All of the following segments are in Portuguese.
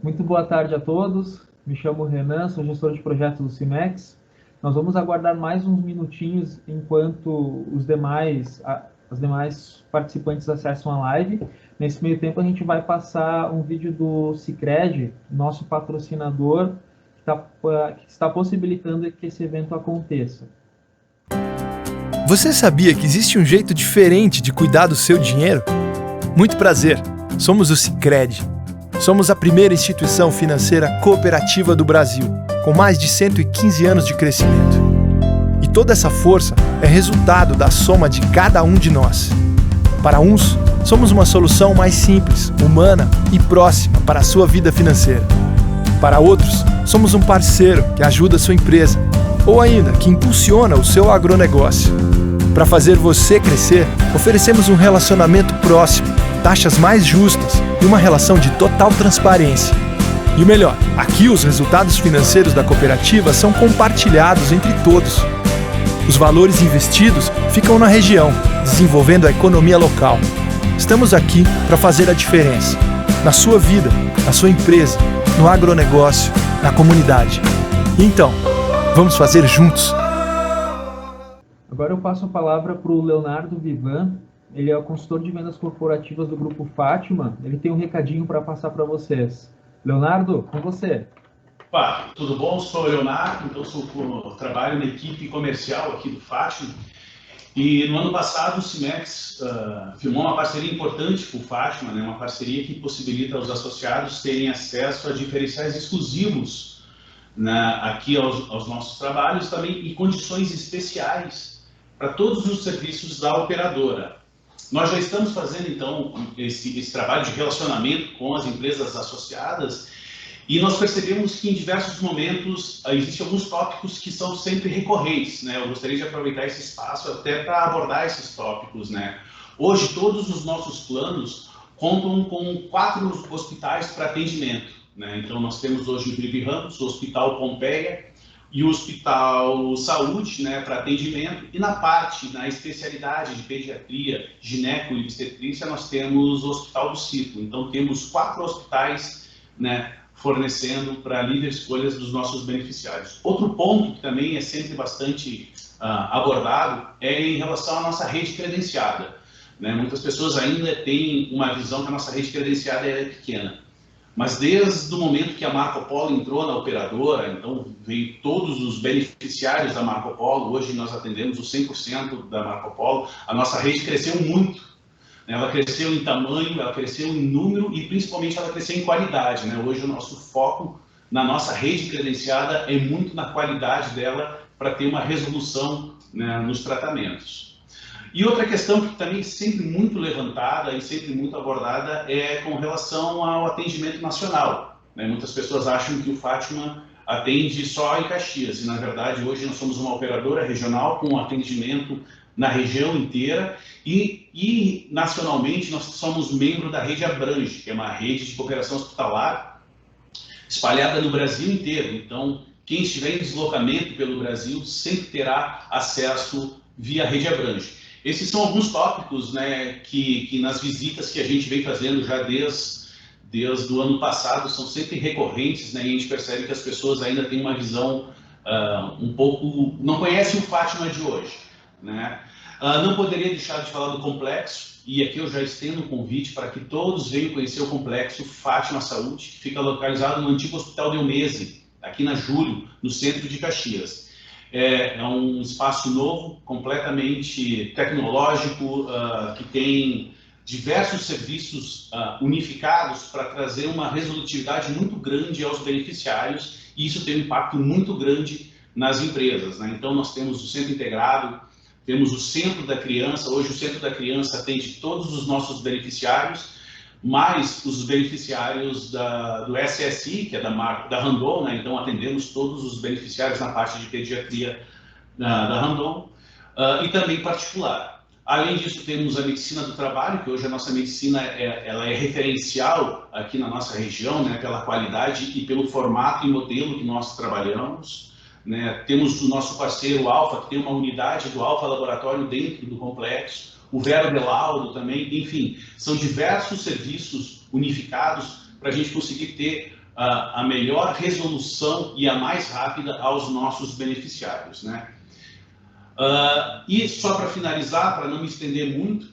Muito boa tarde a todos. Me chamo Renan, sou gestor de projetos do Cimex. Nós vamos aguardar mais uns minutinhos enquanto as demais participantes acessam a live. Nesse meio tempo, a gente vai passar um vídeo do Sicredi, nosso patrocinador, que está possibilitando que esse evento aconteça. Você sabia que existe um jeito diferente de cuidar do seu dinheiro? Muito prazer, somos o Sicredi. Somos a primeira instituição financeira cooperativa do Brasil, com mais de 115 anos de crescimento. E toda essa força é resultado da soma de cada um de nós. Para uns, somos uma solução mais simples, humana e próxima para a sua vida financeira. Para outros, somos um parceiro que ajuda a sua empresa, ou ainda que impulsiona o seu agronegócio. Para fazer você crescer, oferecemos um relacionamento próximo, taxas mais justas e uma relação de total transparência. E o melhor, aqui os resultados financeiros da cooperativa são compartilhados entre todos. Os valores investidos ficam na região, desenvolvendo a economia local. Estamos aqui para fazer a diferença, na sua vida, na sua empresa, no agronegócio, na comunidade. Então, vamos fazer juntos. Agora eu passo a palavra para o Leonardo Vivan. Ele é o consultor de vendas corporativas do Grupo Fátima. Ele tem um recadinho para passar para vocês. Leonardo, com você. Opa, tudo bom? Sou o Leonardo, então trabalho na equipe comercial aqui do Fátima. E no ano passado o Cimex firmou uma parceria importante com o Fátima, né? Uma parceria que possibilita aos associados terem acesso a diferenciais exclusivos, né, aqui aos nossos trabalhos também, e condições especiais para todos os serviços da operadora. Nós já estamos fazendo, então, esse trabalho de relacionamento com as empresas associadas e nós percebemos que, em diversos momentos, existem alguns tópicos que são sempre recorrentes, né? Eu gostaria de aproveitar esse espaço até para abordar esses tópicos, né? Hoje, todos os nossos planos contam com 4 hospitais para atendimento, né? Então, nós temos hoje o Felipe Ramos, o Hospital Pompeia, e o Hospital Saúde, né, para atendimento, e na especialidade de pediatria, gineco e obstetrícia, nós temos o Hospital do Ciclo. Então, temos 4 hospitais, né, fornecendo para livre escolhas dos nossos beneficiários. Outro ponto que também é sempre bastante abordado é em relação à nossa rede credenciada, né? Muitas pessoas ainda têm uma visão que a nossa rede credenciada é pequena. Mas desde o momento que a Marco Polo entrou na operadora, então veio todos os beneficiários da Marco Polo, hoje nós atendemos os 100% da Marco Polo, a nossa rede cresceu muito. Ela cresceu em tamanho, ela cresceu em número e principalmente ela cresceu em qualidade, né? Hoje o nosso foco na nossa rede credenciada é muito na qualidade dela para ter uma resolução, né, nos tratamentos. E outra questão que também é sempre muito levantada e sempre muito abordada é com relação ao atendimento nacional, né? Muitas pessoas acham que o Fátima atende só em Caxias, e na verdade hoje nós somos uma operadora regional com atendimento na região inteira e nacionalmente nós somos membro da Rede Abrange, que é uma rede de cooperação hospitalar espalhada no Brasil inteiro. Então, quem estiver em deslocamento pelo Brasil sempre terá acesso via Rede Abrange. Esses são alguns tópicos, né, que nas visitas que a gente vem fazendo já desde o ano passado são sempre recorrentes, né, e a gente percebe que as pessoas ainda têm uma visão um pouco... não conhecem o Fátima de hoje, né? Não poderia deixar de falar do complexo, e aqui eu já estendo um convite para que todos venham conhecer o complexo Fátima Saúde, que fica localizado no antigo Hospital Delmese, aqui na Júlio, no centro de Caxias. É um espaço novo, completamente tecnológico, que tem diversos serviços unificados para trazer uma resolutividade muito grande aos beneficiários, e isso tem um impacto muito grande nas empresas, né? Então, nós temos o Centro Integrado, temos o Centro da Criança. Hoje o Centro da Criança atende todos os nossos beneficiários, mais os beneficiários do SSI, que é da Randon, né? Então atendemos todos os beneficiários na parte de pediatria da Randon, e também particular. Além disso, temos a medicina do trabalho, que hoje a nossa medicina ela é referencial aqui na nossa região, né, pela qualidade e pelo formato e modelo que nós trabalhamos, né? Temos o nosso parceiro Alfa, que tem uma unidade do Alfa Laboratório dentro do complexo, o Vera Belaudo também, enfim, são diversos serviços unificados para a gente conseguir ter a melhor resolução e a mais rápida aos nossos beneficiários, né? E só para finalizar, para não me estender muito,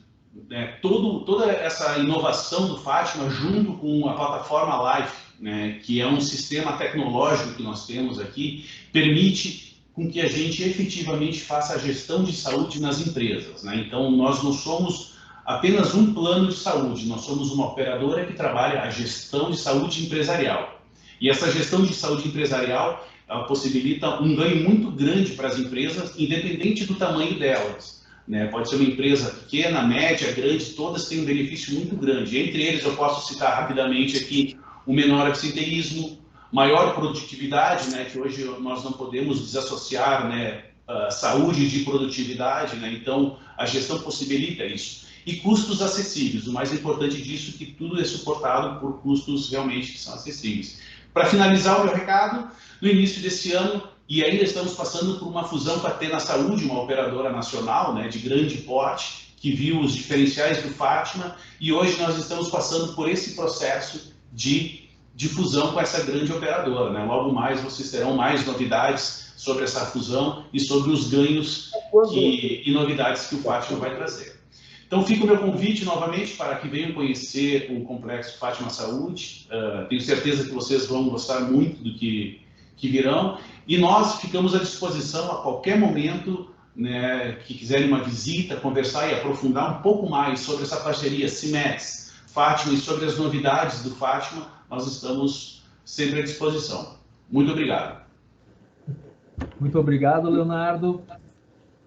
né, toda essa inovação do Fátima, junto com a plataforma Life, né, que é um sistema tecnológico que nós temos aqui, permite com que a gente efetivamente faça a gestão de saúde nas empresas, né? Então, nós não somos apenas um plano de saúde, nós somos uma operadora que trabalha a gestão de saúde empresarial. E essa gestão de saúde empresarial, ela possibilita um ganho muito grande para as empresas, independente do tamanho delas, né? Pode ser uma empresa pequena, média, grande, todas têm um benefício muito grande. Entre eles, eu posso citar rapidamente aqui o menor absenteísmo, maior produtividade, né? Que hoje nós não podemos desassociar, né, saúde de produtividade, né? Então, a gestão possibilita isso. E custos acessíveis. O mais importante disso é que tudo é suportado por custos realmente que são acessíveis. Para finalizar o meu recado, no início desse ano, e ainda estamos passando por uma fusão com a Tena Saúde, uma operadora nacional, né, de grande porte, que viu os diferenciais do Fátima, e hoje nós estamos passando por esse processo de fusão com essa grande operadora, né? Logo mais vocês terão mais novidades sobre essa fusão e sobre os ganhos e novidades que o Fátima vai trazer. Então, fica o meu convite novamente para que venham conhecer o Complexo Fátima Saúde. Tenho certeza que vocês vão gostar muito do que virão. E nós ficamos à disposição a qualquer momento, né, que quiserem uma visita, conversar e aprofundar um pouco mais sobre essa parceria Cimex, Fátima e sobre as novidades do Fátima. Nós estamos sempre à disposição. Muito obrigado. Muito obrigado, Leonardo.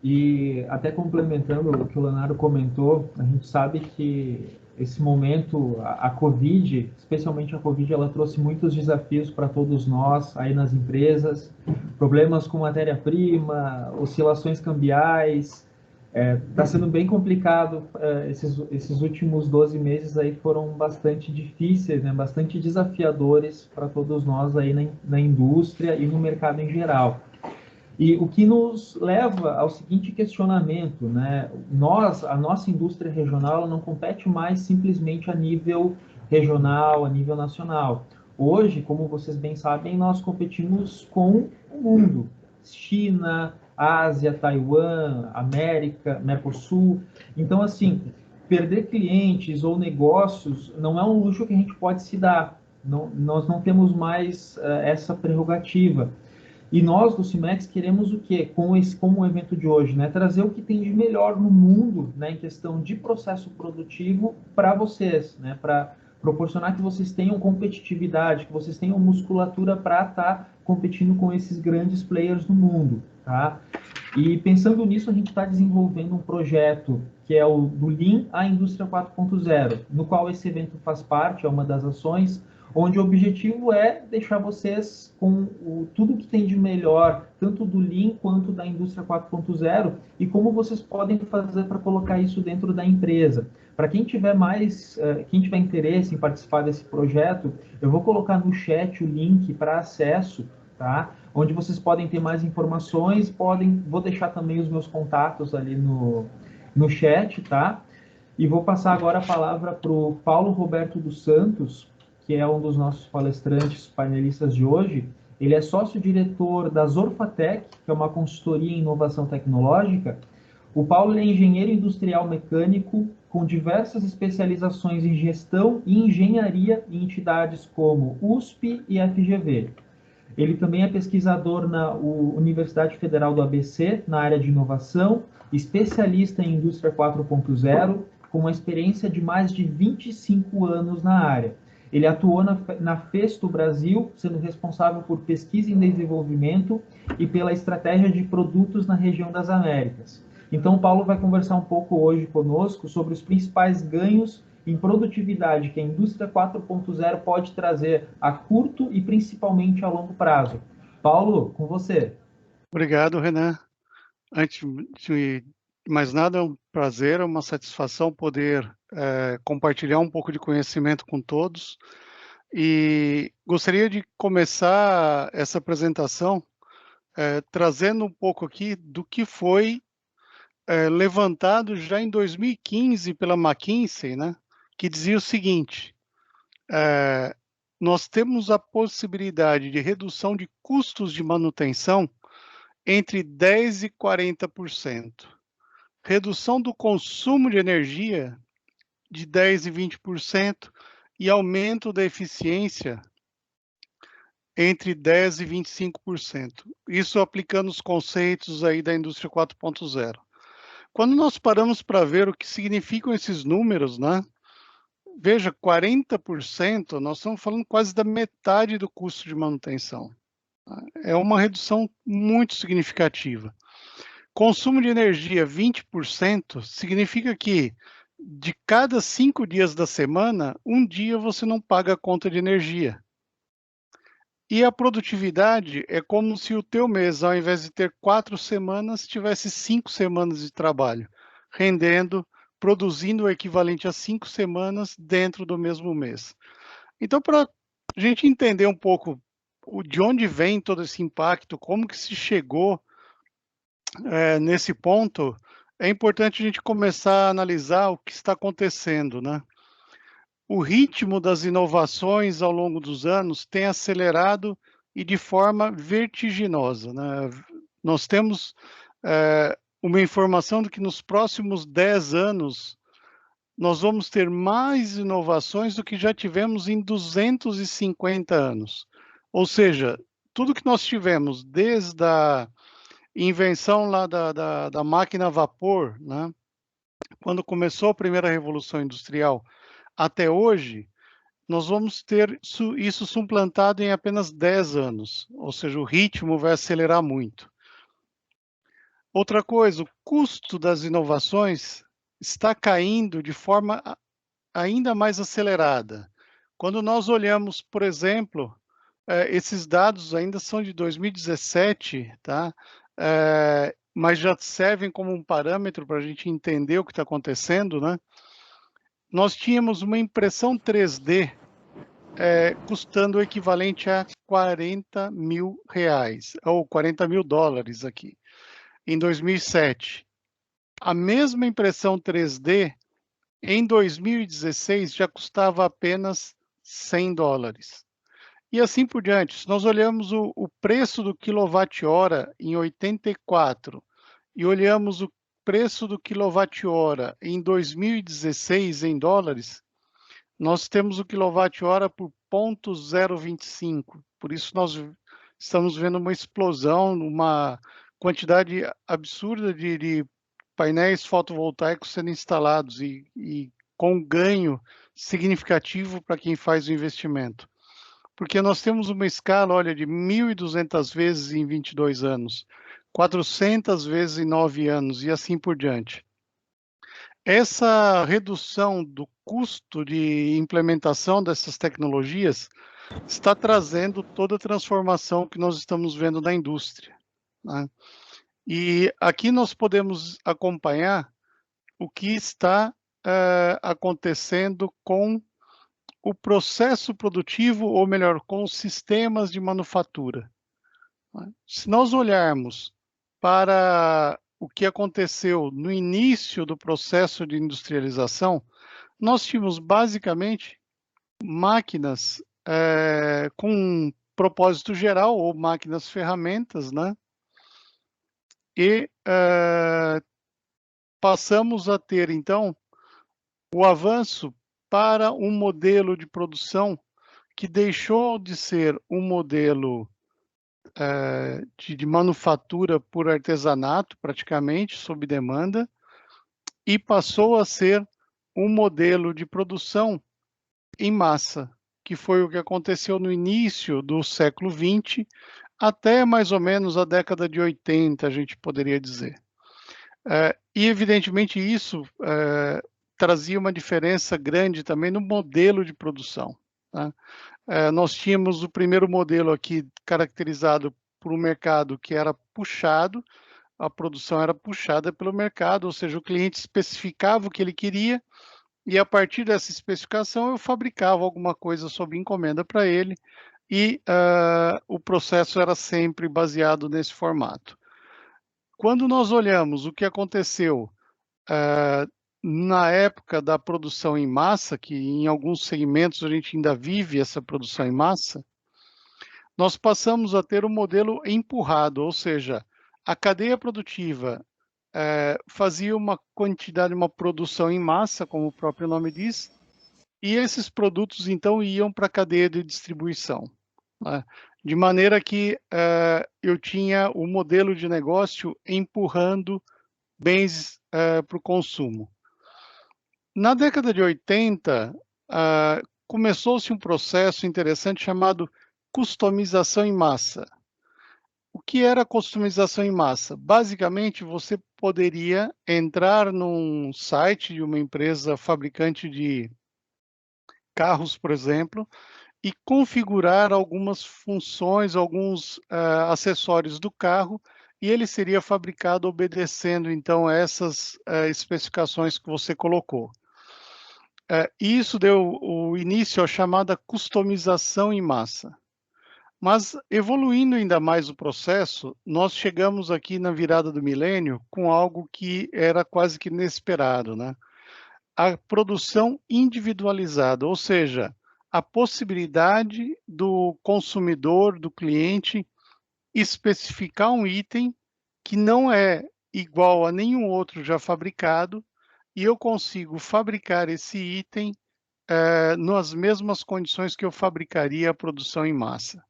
E até complementando o que o Leonardo comentou, a gente sabe que esse momento, a Covid, especialmente a Covid, ela trouxe muitos desafios para todos nós aí nas empresas, problemas com matéria-prima, oscilações cambiais, está sendo bem complicado. Esses últimos 12 meses aí foram bastante difíceis, né? Bastante desafiadores para todos nós aí na indústria e no mercado em geral. E o que nos leva ao seguinte questionamento, né? A nossa indústria regional, ela não compete mais simplesmente a nível regional, a nível nacional. Hoje, como vocês bem sabem, nós competimos com o mundo. China, Ásia, Taiwan, América, Mercosul. Então, assim, perder clientes ou negócios não é um luxo que a gente pode se dar. Nós não temos mais essa prerrogativa. E nós, do Cimex, queremos o quê? Como o evento de hoje, né? Trazer o que tem de melhor no mundo, né, em questão de processo produtivo para vocês, né? Para proporcionar que vocês tenham competitividade, que vocês tenham musculatura para estar competindo com esses grandes players do mundo, tá? E pensando nisso, a gente está desenvolvendo um projeto que é o do Lean à Indústria 4.0, no qual esse evento faz parte, é uma das ações, onde o objetivo é deixar vocês com tudo que tem de melhor, tanto do Lean quanto da Indústria 4.0, e como vocês podem fazer para colocar isso dentro da empresa. Para quem tiver interesse em participar desse projeto, eu vou colocar no chat o link para acesso, tá? Onde vocês podem ter mais informações, vou deixar também os meus contatos ali no chat, tá? E vou passar agora a palavra para o Paulo Roberto dos Santos, que é um dos nossos palestrantes, painelistas de hoje. Ele é sócio-diretor da Zorfatec, que é uma consultoria em inovação tecnológica. O Paulo é engenheiro industrial mecânico, com diversas especializações em gestão e engenharia em entidades como USP e FGV. Ele também é pesquisador na Universidade Federal do ABC, na área de inovação, especialista em indústria 4.0, com uma experiência de mais de 25 anos na área. Ele atuou na Festo Brasil, sendo responsável por pesquisa em desenvolvimento e pela estratégia de produtos na região das Américas. Então, o Paulo vai conversar um pouco hoje conosco sobre os principais ganhos em produtividade que a indústria 4.0 pode trazer a curto e principalmente a longo prazo. Paulo, com você. Obrigado, Renan. Antes de mais nada, é um prazer, é uma satisfação poder compartilhar um pouco de conhecimento com todos. E gostaria de começar essa apresentação trazendo um pouco aqui do que foi levantado já em 2015 pela McKinsey, né, que dizia o seguinte: nós temos a possibilidade de redução de custos de manutenção entre 10% e 40%. Redução do consumo de energia de 10% e 20% e aumento da eficiência entre 10% e 25%. Isso aplicando os conceitos aí da indústria 4.0. Quando nós paramos para ver o que significam esses números, né? Veja, 40%, nós estamos falando quase da metade do custo de manutenção. É uma redução muito significativa. Consumo de energia 20% significa que de cada 5 dias da semana, um dia você não paga a conta de energia. E a produtividade é como se o teu mês, ao invés de ter 4 semanas, tivesse 5 semanas de trabalho, rendendo, produzindo o equivalente a 5 semanas dentro do mesmo mês. Então, para a gente entender um pouco de onde vem todo esse impacto, como que se chegou nesse ponto, é importante a gente começar a analisar o que está acontecendo, né? O ritmo das inovações ao longo dos anos tem acelerado e de forma vertiginosa, né? Nós temos uma informação de que nos próximos 10 anos nós vamos ter mais inovações do que já tivemos em 250 anos. Ou seja, tudo que nós tivemos desde a invenção lá da máquina a vapor, né? Quando começou a primeira revolução industrial, até hoje, nós vamos ter isso suplantado em apenas 10 anos, ou seja, o ritmo vai acelerar muito. Outra coisa, o custo das inovações está caindo de forma ainda mais acelerada. Quando nós olhamos, por exemplo, esses dados ainda são de 2017, tá? Mas já servem como um parâmetro para a gente entender o que está acontecendo, né? Nós tínhamos uma impressão 3D custando o equivalente a 40 mil reais, ou 40 mil dólares aqui, em 2007. A mesma impressão 3D, em 2016, já custava apenas 100 dólares. E assim por diante. Se nós olhamos o preço do quilowatt-hora em 84 e olhamos o preço do quilowatt-hora em 2016 em dólares, nós temos o quilowatt-hora por 0,025. Por isso nós estamos vendo uma explosão, uma quantidade absurda de painéis fotovoltaicos sendo instalados e com ganho significativo para quem faz o investimento. Porque nós temos uma escala, olha, de 1.200 vezes em 22 anos, 400 vezes em 9 anos e assim por diante. Essa redução do custo de implementação dessas tecnologias está trazendo toda a transformação que nós estamos vendo na indústria, né? E aqui nós podemos acompanhar o que está acontecendo com o processo produtivo, ou melhor, com os sistemas de manufatura. Se nós olharmos para o que aconteceu no início do processo de industrialização, nós tínhamos basicamente máquinas com propósito geral, ou máquinas ferramentas, né? E passamos a ter, então, o avanço para um modelo de produção que deixou de ser um modelo de manufatura por artesanato, praticamente, sob demanda, e passou a ser um modelo de produção em massa, que foi o que aconteceu no início do século XX, até mais ou menos a década de 80, a gente poderia dizer. E, evidentemente, isso trazia uma diferença grande também no modelo de produção, tá? Nós tínhamos o primeiro modelo aqui caracterizado por um mercado que era puxado, a produção era puxada pelo mercado, ou seja, o cliente especificava o que ele queria e a partir dessa especificação eu fabricava alguma coisa sob encomenda para ele e o processo era sempre baseado nesse formato. Quando nós olhamos o que aconteceu na época da produção em massa, que em alguns segmentos a gente ainda vive essa produção em massa, nós passamos a ter um modelo empurrado, ou seja, a cadeia produtiva fazia uma quantidade, uma produção em massa, como o próprio nome diz, e esses produtos, então, iam para a cadeia de distribuição, né? De maneira que eu tinha o modelo de negócio empurrando bens para o consumo. Na década de 80, começou-se um processo interessante chamado customização em massa. O que era customização em massa? Basicamente, você poderia entrar num site de uma empresa fabricante de carros, por exemplo, e configurar algumas funções, alguns acessórios do carro, e ele seria fabricado obedecendo, então, essas especificações que você colocou. Isso deu o início à chamada customização em massa. Mas, evoluindo ainda mais o processo, nós chegamos aqui na virada do milênio com algo que era quase que inesperado, né? A produção individualizada, ou seja, a possibilidade do consumidor, do cliente, especificar um item que não é igual a nenhum outro já fabricado, e eu consigo fabricar esse item nas mesmas condições que eu fabricaria a produção em massa.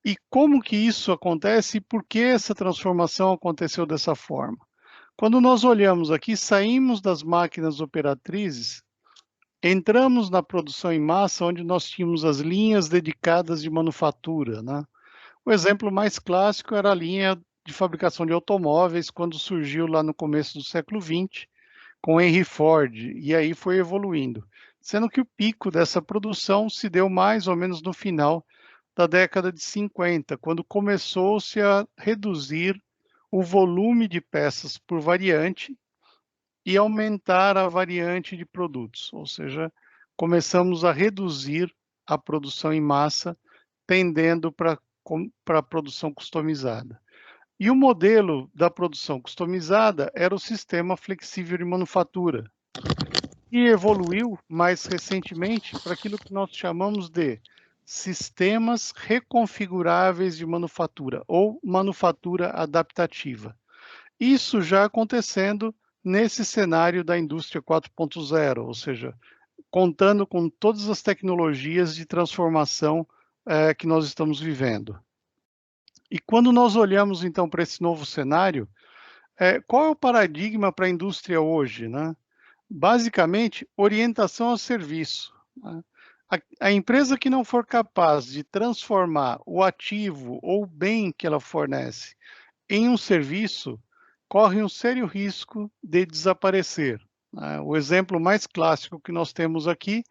E como que isso acontece e por que essa transformação aconteceu dessa forma? Quando nós olhamos aqui, saímos das máquinas operatrizes, entramos na produção em massa, onde nós tínhamos as linhas dedicadas de manufatura, né? O exemplo mais clássico era a linha de fabricação de automóveis, quando surgiu lá no começo do século XX, com Henry Ford, e aí foi evoluindo. Sendo que o pico dessa produção se deu mais ou menos no final da década de 50, quando começou-se a reduzir o volume de peças por variante e aumentar a variante de produtos, ou seja, começamos a reduzir a produção em massa, tendendo para a produção customizada. E o modelo da produção customizada era o sistema flexível de manufatura, e evoluiu mais recentemente para aquilo que nós chamamos de sistemas reconfiguráveis de manufatura ou manufatura adaptativa. Isso já acontecendo nesse cenário da indústria 4.0, ou seja, contando com todas as tecnologias de transformação que nós estamos vivendo. E quando nós olhamos então para esse novo cenário, qual é o paradigma para a indústria hoje, né? Basicamente, orientação ao serviço, né? A empresa que não for capaz de transformar o ativo ou o bem que ela fornece em um serviço, corre um sério risco de desaparecer, né? O exemplo mais clássico que nós temos aqui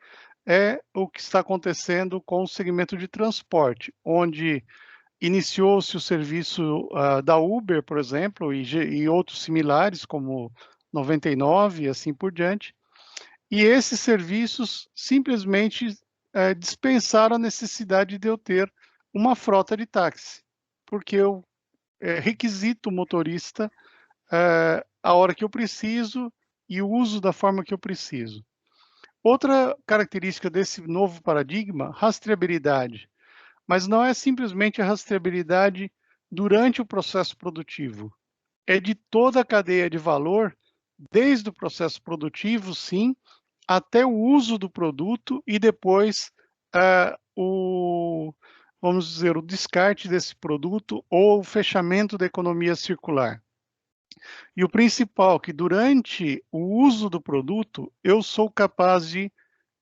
é o que está acontecendo com o segmento de transporte, onde iniciou-se o serviço da Uber, por exemplo, e outros similares, como 99 e assim por diante, e esses serviços simplesmente dispensaram a necessidade de eu ter uma frota de táxi, porque eu requisito o motorista a hora que eu preciso e o uso da forma que eu preciso. Outra característica desse novo paradigma, rastreabilidade. Mas não é simplesmente a rastreabilidade durante o processo produtivo. É de toda a cadeia de valor, desde o processo produtivo, sim, até o uso do produto e depois vamos dizer, o descarte desse produto ou o fechamento da economia circular. E o principal, que durante o uso do produto, eu sou capaz de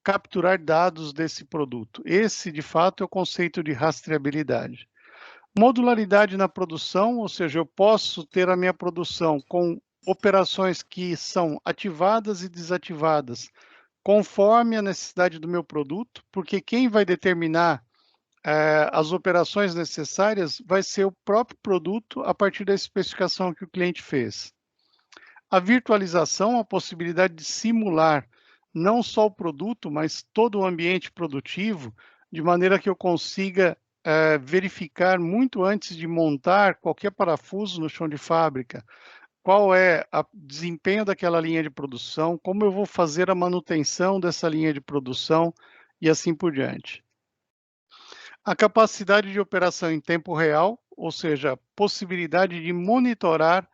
capturar dados desse produto. Esse, de fato, é o conceito de rastreabilidade. Modularidade na produção, ou seja, eu posso ter a minha produção com operações que são ativadas e desativadas conforme a necessidade do meu produto, porque quem vai determinar as operações necessárias vai ser o próprio produto a partir da especificação que o cliente fez. A virtualização, a possibilidade de simular não só o produto, mas todo o ambiente produtivo, de maneira que eu consiga verificar muito antes de montar qualquer parafuso no chão de fábrica, qual é o desempenho daquela linha de produção, como eu vou fazer a manutenção dessa linha de produção e assim por diante. A capacidade de operação em tempo real, ou seja, a possibilidade de monitorar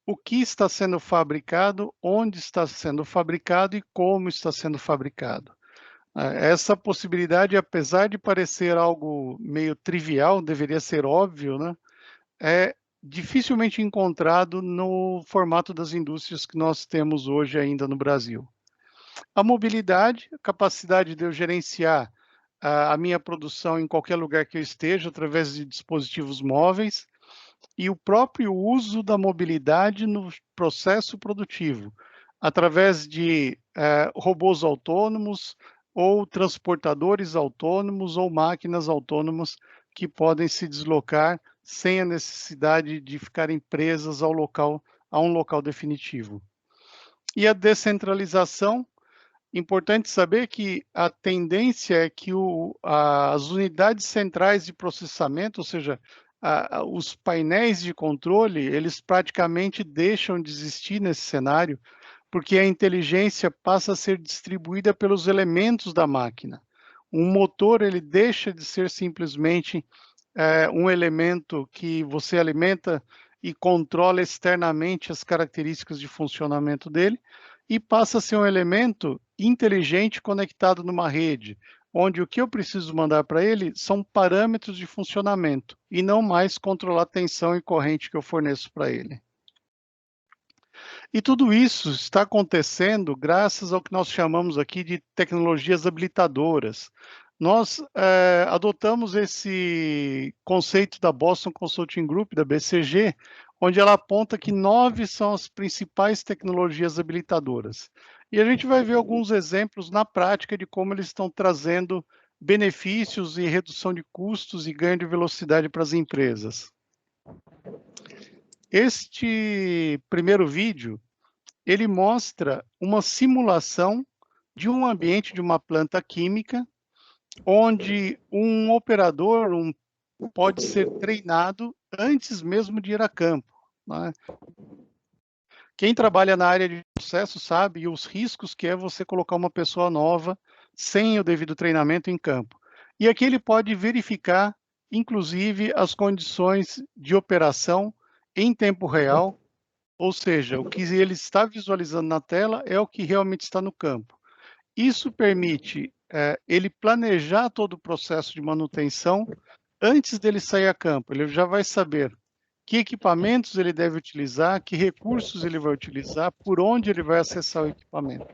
o que está sendo fabricado, onde está sendo fabricado e como está sendo fabricado. Essa possibilidade, apesar de parecer algo meio trivial, deveria ser óbvio, né? É dificilmente encontrado no formato das indústrias que nós temos hoje ainda no Brasil. A mobilidade, a capacidade de eu gerenciar a minha produção em qualquer lugar que eu esteja, através de dispositivos móveis, e o próprio uso da mobilidade no processo produtivo, através de robôs autônomos, ou transportadores autônomos, ou máquinas autônomas que podem se deslocar sem a necessidade de ficarem presas a um local definitivo. E a descentralização, importante saber que a tendência é que as unidades centrais de processamento, ou seja, os painéis de controle, eles praticamente deixam de existir nesse cenário, porque a inteligência passa a ser distribuída pelos elementos da máquina. Um motor, ele deixa de ser simplesmente um elemento que você alimenta e controla externamente as características de funcionamento dele, e passa a ser um elemento inteligente conectado numa rede, onde o que eu preciso mandar para ele são parâmetros de funcionamento, e não mais controlar a tensão e corrente que eu forneço para ele. E tudo isso está acontecendo graças ao que nós chamamos aqui de tecnologias habilitadoras. Nós adotamos esse conceito da Boston Consulting Group, da BCG, onde ela aponta que 9 são as principais tecnologias habilitadoras. E a gente vai ver alguns exemplos na prática de como eles estão trazendo benefícios e redução de custos e ganho de velocidade para as empresas. Este primeiro vídeo, ele mostra uma simulação de um ambiente de uma planta química, onde um operador pode ser treinado antes mesmo de ir a campo, né? Quem trabalha na área de processo sabe os riscos que é você colocar uma pessoa nova sem o devido treinamento em campo. E aqui ele pode verificar, inclusive, as condições de operação em tempo real, ou seja, o que ele está visualizando na tela é o que realmente está no campo. Isso permite ele planejar todo o processo de manutenção antes dele sair a campo. Ele já vai saber que equipamentos ele deve utilizar, que recursos ele vai utilizar, por onde ele vai acessar o equipamento.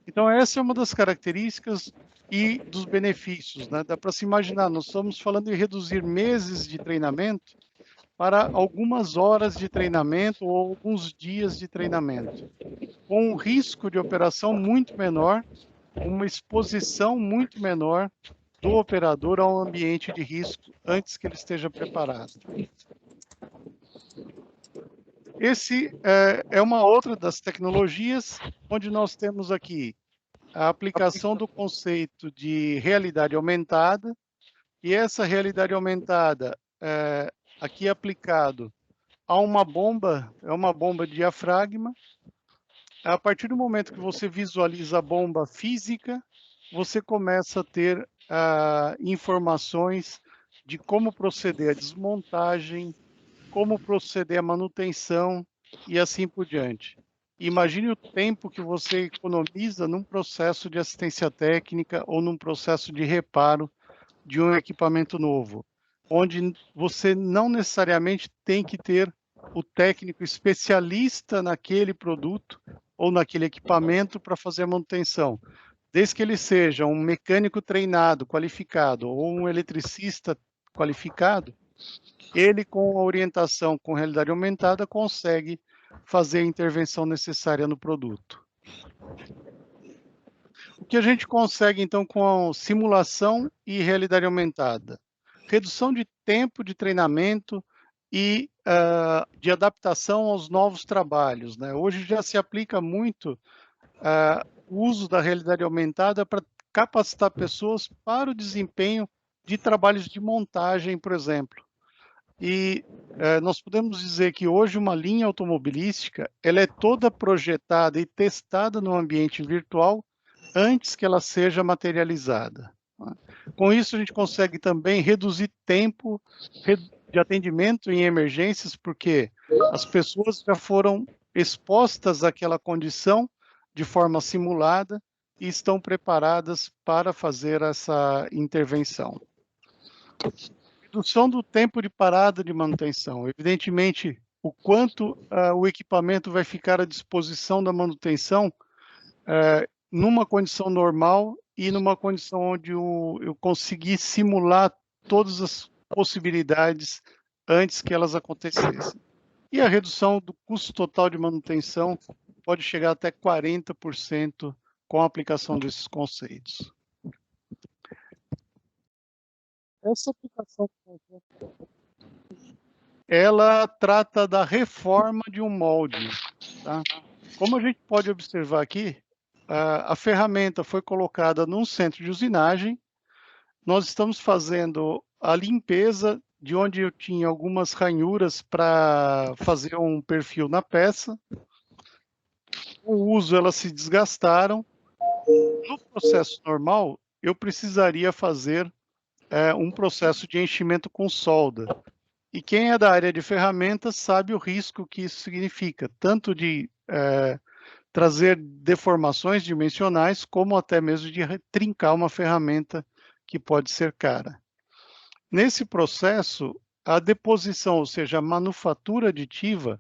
Então, essa é uma das características e dos benefícios, né? Dá para se imaginar, nós estamos falando em reduzir meses de treinamento para algumas horas de treinamento ou alguns dias de treinamento, com um risco de operação muito menor, uma exposição muito menor do operador a um ambiente de risco antes que ele esteja preparado. Esse é uma outra das tecnologias onde nós temos aqui a aplicação do conceito de realidade aumentada, e essa realidade aumentada aqui é aplicado a uma bomba, é uma bomba de diafragma. A partir do momento que você visualiza a bomba física, você começa a ter informações de como proceder à desmontagem, como proceder à manutenção e assim por diante. Imagine o tempo que você economiza num processo de assistência técnica ou num processo de reparo de um equipamento novo, onde você não necessariamente tem que ter o técnico especialista naquele produto ou naquele equipamento para fazer a manutenção. Desde que ele seja um mecânico treinado, qualificado, ou um eletricista qualificado, ele, com a orientação com realidade aumentada, consegue fazer a intervenção necessária no produto. O que a gente consegue, então, com a simulação e realidade aumentada? Redução de tempo de treinamento e de adaptação aos novos trabalhos, né? Hoje já se aplica muito o uso da realidade aumentada para capacitar pessoas para o desempenho de trabalhos de montagem, por exemplo. E nós podemos dizer que hoje uma linha automobilística, ela é toda projetada e testada no ambiente virtual antes que ela seja materializada, né? Com isso, a gente consegue também reduzir tempo de atendimento em emergências, porque as pessoas já foram expostas àquela condição de forma simulada e estão preparadas para fazer essa intervenção. Redução do tempo de parada de manutenção. Evidentemente, o quanto o equipamento vai ficar à disposição da manutenção numa condição normal e numa condição onde eu consegui simular todas as possibilidades antes que elas acontecessem. E a redução do custo total de manutenção pode chegar até 40% com a aplicação desses conceitos. Essa aplicação, ela trata da reforma de um molde, tá? Como a gente pode observar aqui, a ferramenta foi colocada num centro de usinagem. Nós estamos fazendo a limpeza de onde eu tinha algumas ranhuras para fazer um perfil na peça. Com o uso, elas se desgastaram. No processo normal, eu precisaria fazer um processo de enchimento com solda. E quem é da área de ferramentas sabe o risco que isso significa, tanto de trazer deformações dimensionais, como até mesmo de trincar uma ferramenta que pode ser cara. Nesse processo, a deposição, ou seja, a manufatura aditiva,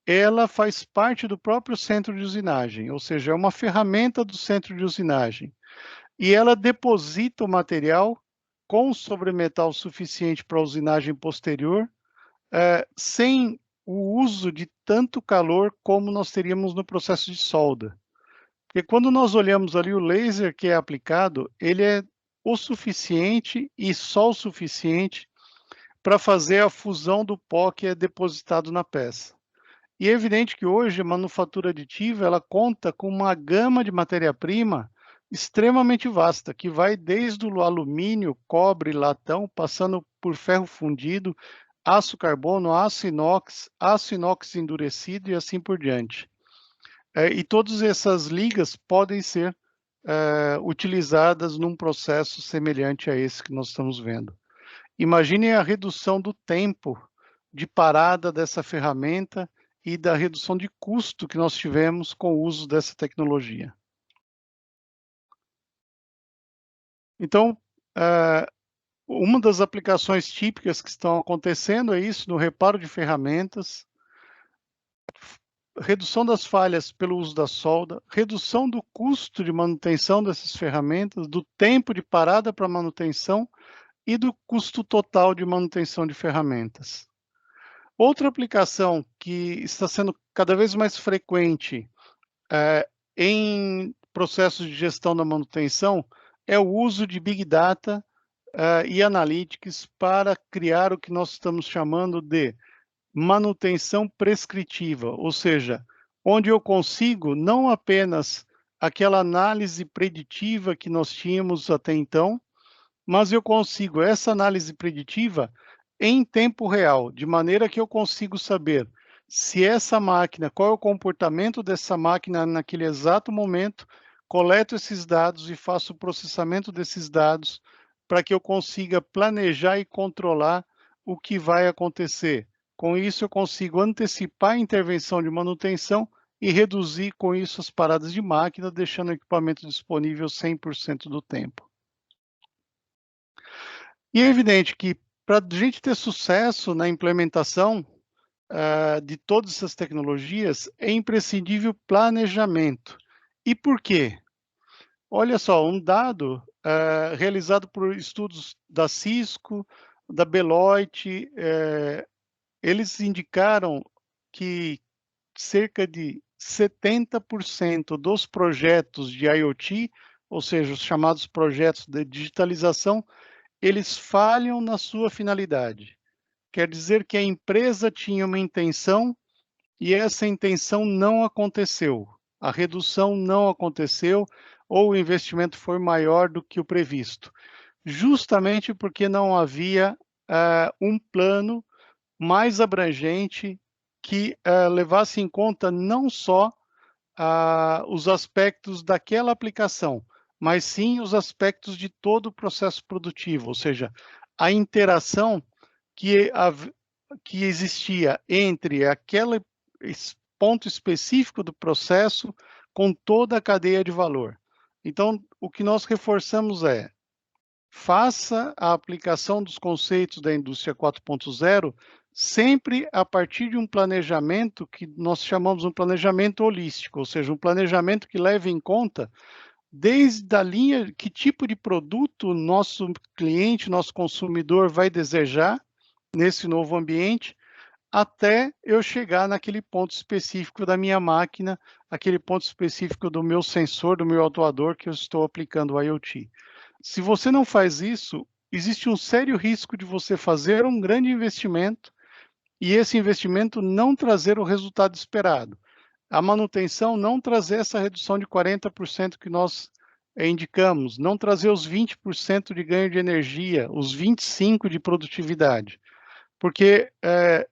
ela faz parte do próprio centro de usinagem, ou seja, é uma ferramenta do centro de usinagem. E ela deposita o material com sobremetal suficiente para a usinagem posterior, sem o uso de tanto calor como nós teríamos no processo de solda. Porque quando nós olhamos ali o laser que é aplicado, ele é o suficiente e só o suficiente para fazer a fusão do pó que é depositado na peça. E é evidente que hoje a manufatura aditiva ela conta com uma gama de matéria-prima extremamente vasta, que vai desde o alumínio, cobre, latão, passando por ferro fundido, aço carbono, aço inox endurecido e assim por diante. E todas essas ligas podem ser utilizadas num processo semelhante a esse que nós estamos vendo. Imaginem a redução do tempo de parada dessa ferramenta e da redução de custo que nós tivemos com o uso dessa tecnologia. Então, uma das aplicações típicas que estão acontecendo é isso, no reparo de ferramentas, redução das falhas pelo uso da solda, redução do custo de manutenção dessas ferramentas, do tempo de parada para manutenção e do custo total de manutenção de ferramentas. Outra aplicação que está sendo cada vez mais frequente em processos de gestão da manutenção é o uso de Big Data e Analytics para criar o que nós estamos chamando de manutenção prescritiva, ou seja, onde eu consigo não apenas aquela análise preditiva que nós tínhamos até então, mas eu consigo essa análise preditiva em tempo real, de maneira que eu consigo saber se essa máquina, qual é o comportamento dessa máquina naquele exato momento, coleto esses dados e faço o processamento desses dados para que eu consiga planejar e controlar o que vai acontecer. Com isso, eu consigo antecipar a intervenção de manutenção e reduzir com isso as paradas de máquina, deixando o equipamento disponível 100% do tempo. E é evidente que para a gente ter sucesso na implementação de todas essas tecnologias, é imprescindível planejamento. E por quê? Olha só, um dado realizado por estudos da Cisco, da Deloitte, eles indicaram que cerca de 70% dos projetos de IoT, ou seja, os chamados projetos de digitalização, eles falham na sua finalidade. Quer dizer que a empresa tinha uma intenção e essa intenção não aconteceu. A redução não aconteceu ou o investimento foi maior do que o previsto, justamente porque não havia um plano mais abrangente, que levasse em conta não só os aspectos daquela aplicação, mas sim os aspectos de todo o processo produtivo, ou seja, a interação que existia entre aquele ponto específico do processo com toda a cadeia de valor. Então, o que nós reforçamos é: faça a aplicação dos conceitos da indústria 4.0 sempre a partir de um planejamento que nós chamamos de um planejamento holístico, ou seja, um planejamento que leve em conta desde a linha, que tipo de produto nosso cliente, nosso consumidor vai desejar nesse novo ambiente, até eu chegar naquele ponto específico da minha máquina, aquele ponto específico do meu sensor, do meu atuador que eu estou aplicando o IoT. Se você não faz isso, existe um sério risco de você fazer um grande investimento e esse investimento não trazer o resultado esperado. A manutenção não trazer essa redução de 40% que nós indicamos, não trazer os 20% de ganho de energia, os 25% de produtividade. Porque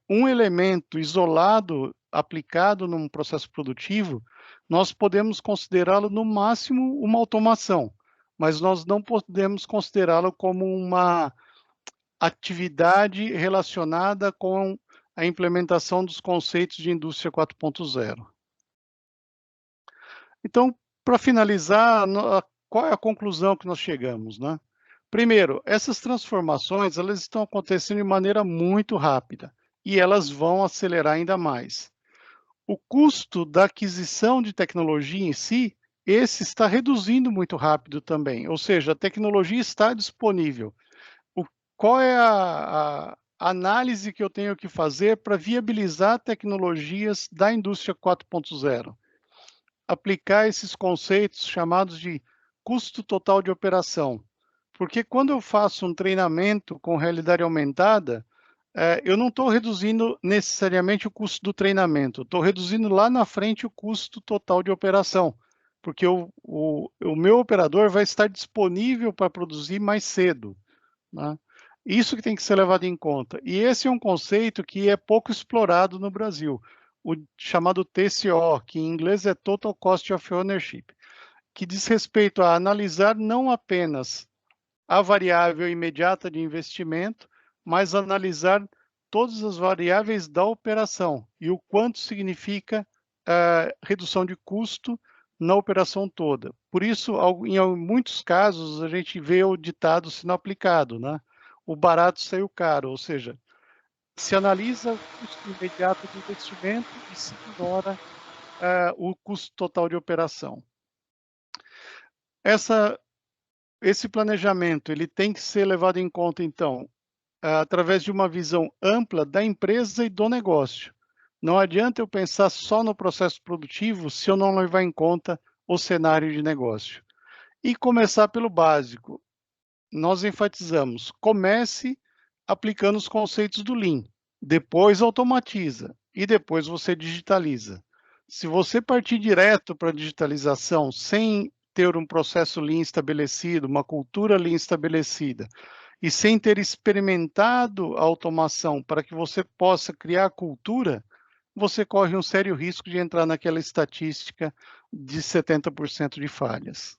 um elemento isolado, aplicado num processo produtivo, nós podemos considerá-lo no máximo uma automação, mas nós não podemos considerá-lo como uma atividade relacionada com a implementação dos conceitos de indústria 4.0. Então, para finalizar, qual é a conclusão que nós chegamos, né? Primeiro, essas transformações, elas estão acontecendo de maneira muito rápida e elas vão acelerar ainda mais. O custo da aquisição de tecnologia em si, esse está reduzindo muito rápido também, ou seja, a tecnologia está disponível. Qual é a análise que eu tenho que fazer para viabilizar tecnologias da indústria 4.0? Aplicar esses conceitos chamados de custo total de operação. Porque quando eu faço um treinamento com realidade aumentada, eu não estou reduzindo necessariamente o custo do treinamento, estou reduzindo lá na frente o custo total de operação, porque o meu operador vai estar disponível para produzir mais cedo, né? Isso que tem que ser levado em conta. E esse é um conceito que é pouco explorado no Brasil, o chamado TCO, que em inglês é Total Cost of Ownership, que diz respeito a analisar não apenas a variável imediata de investimento, mas analisar todas as variáveis da operação e o quanto significa redução de custo na operação toda. Por isso, em muitos casos, a gente vê o ditado sendo aplicado, né? O barato saiu caro, ou seja, se analisa o custo imediato de investimento e se ignora o custo total de operação. Esse planejamento ele tem que ser levado em conta, então, através de uma visão ampla da empresa e do negócio. Não adianta eu pensar só no processo produtivo se eu não levar em conta o cenário de negócio. E começar pelo básico. Nós enfatizamos, comece aplicando os conceitos do Lean, depois automatiza e depois você digitaliza. Se você partir direto para a digitalização sem ter um processo Lean estabelecido, uma cultura Lean estabelecida, e sem ter experimentado a automação para que você possa criar cultura, você corre um sério risco de entrar naquela estatística de 70% de falhas.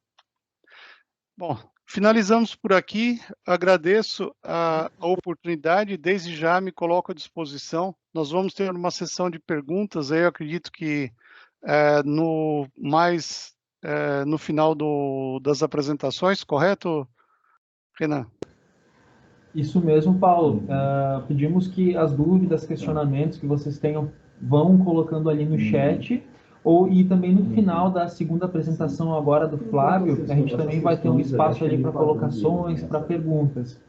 Bom, finalizamos por aqui. Agradeço a oportunidade, desde já me coloco à disposição. Nós vamos ter uma sessão de perguntas, aí eu acredito que no final das apresentações, correto, Renan? Isso mesmo, Paulo. Pedimos que as dúvidas, questionamentos que vocês tenham, vão colocando ali no chat, e também no final da segunda apresentação agora do Flávio, a gente também vai ter um espaço ali para colocações, para perguntas.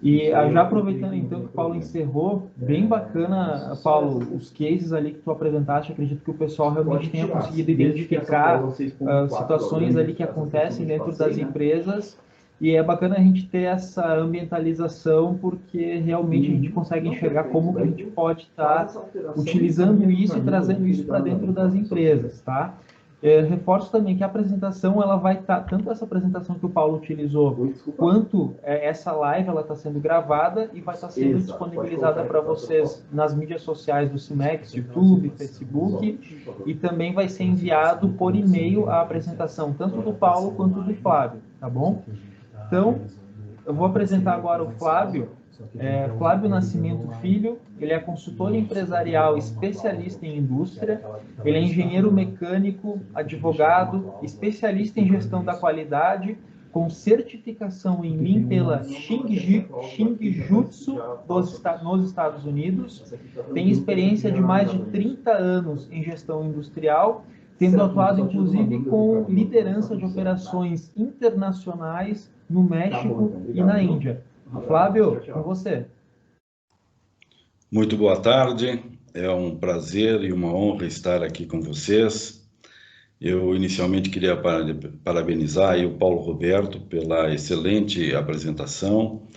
E já aproveitando então que o Paulo encerrou, bem bacana, Paulo, os cases ali que tu apresentaste, acredito que o pessoal realmente tenha conseguido identificar situações ali que acontecem dentro das empresas. E é bacana a gente ter essa ambientalização, porque realmente a gente consegue enxergar como que a gente pode estar utilizando isso e trazendo isso para dentro das empresas, tá? Reforço também que a apresentação, ela vai estar, tanto essa apresentação que o Paulo utilizou, quanto essa live, ela está sendo gravada e vai estar sendo disponibilizada para vocês nas mídias sociais do Cimex, YouTube, Facebook, e também vai ser enviado por e-mail a apresentação, tanto do Paulo quanto do Flávio, tá bom? Então, eu vou apresentar agora o Flávio. Flávio Nascimento Filho, ele é consultor empresarial, especialista em indústria, ele é engenheiro mecânico, advogado, especialista em gestão da qualidade, com certificação em Lean pela Shinjutsu nos Estados Unidos, tem experiência de mais de 30 anos em gestão industrial, tendo atuado inclusive com liderança de operações internacionais no México e na Índia. Flávio, com você. Muito boa tarde, é um prazer e uma honra estar aqui com vocês. Eu inicialmente queria parabenizar aí o Paulo Roberto pela excelente apresentação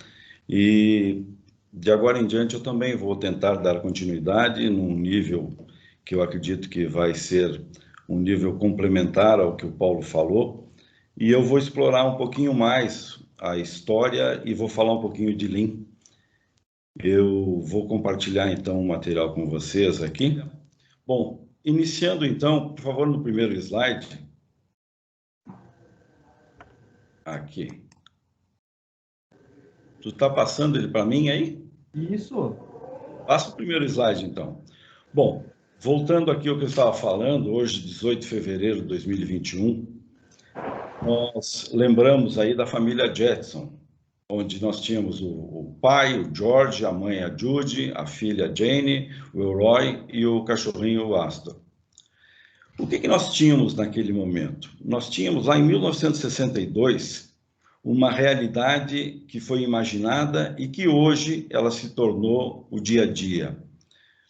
e de agora em diante eu também vou tentar dar continuidade num nível que eu acredito que vai ser um nível complementar ao que o Paulo falou, e eu vou explorar um pouquinho mais a história e vou falar um pouquinho de Lean. Eu vou compartilhar então o material com vocês aqui. Bom, iniciando então, por favor, no primeiro slide. Aqui. Tu está passando ele para mim aí? Isso. Passa o primeiro slide então. Bom, voltando aqui ao que eu estava falando, hoje, 18 de fevereiro de 2021, nós lembramos aí da família Jetson, onde nós tínhamos o pai, o George, a mãe, a Judy, a filha Jane, o Elroy e o cachorrinho, o Astor. O que nós tínhamos naquele momento? Nós tínhamos lá em 1962 uma realidade que foi imaginada e que hoje ela se tornou o dia a dia.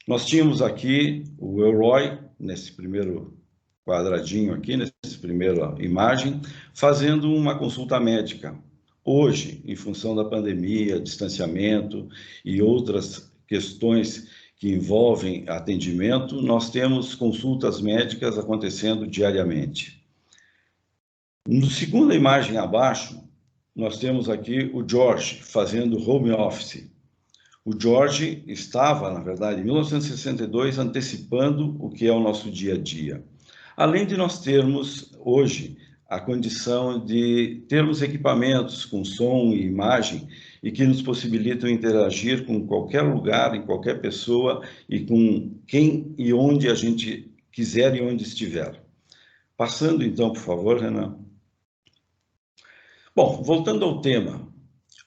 Nós tínhamos aqui o Elroy, nesse primeiro quadradinho aqui, nessa primeira imagem, fazendo uma consulta médica. Hoje, em função da pandemia, distanciamento e outras questões que envolvem atendimento, nós temos consultas médicas acontecendo diariamente. Na segunda imagem abaixo, nós temos aqui o George fazendo home office. O George estava, na verdade, em 1962, antecipando o que é o nosso dia a dia. Além de nós termos, hoje, a condição de termos equipamentos com som e imagem e que nos possibilitam interagir com qualquer lugar, em qualquer pessoa e com quem e onde a gente quiser e onde estiver. Passando, então, por favor, Renan. Bom, voltando ao tema.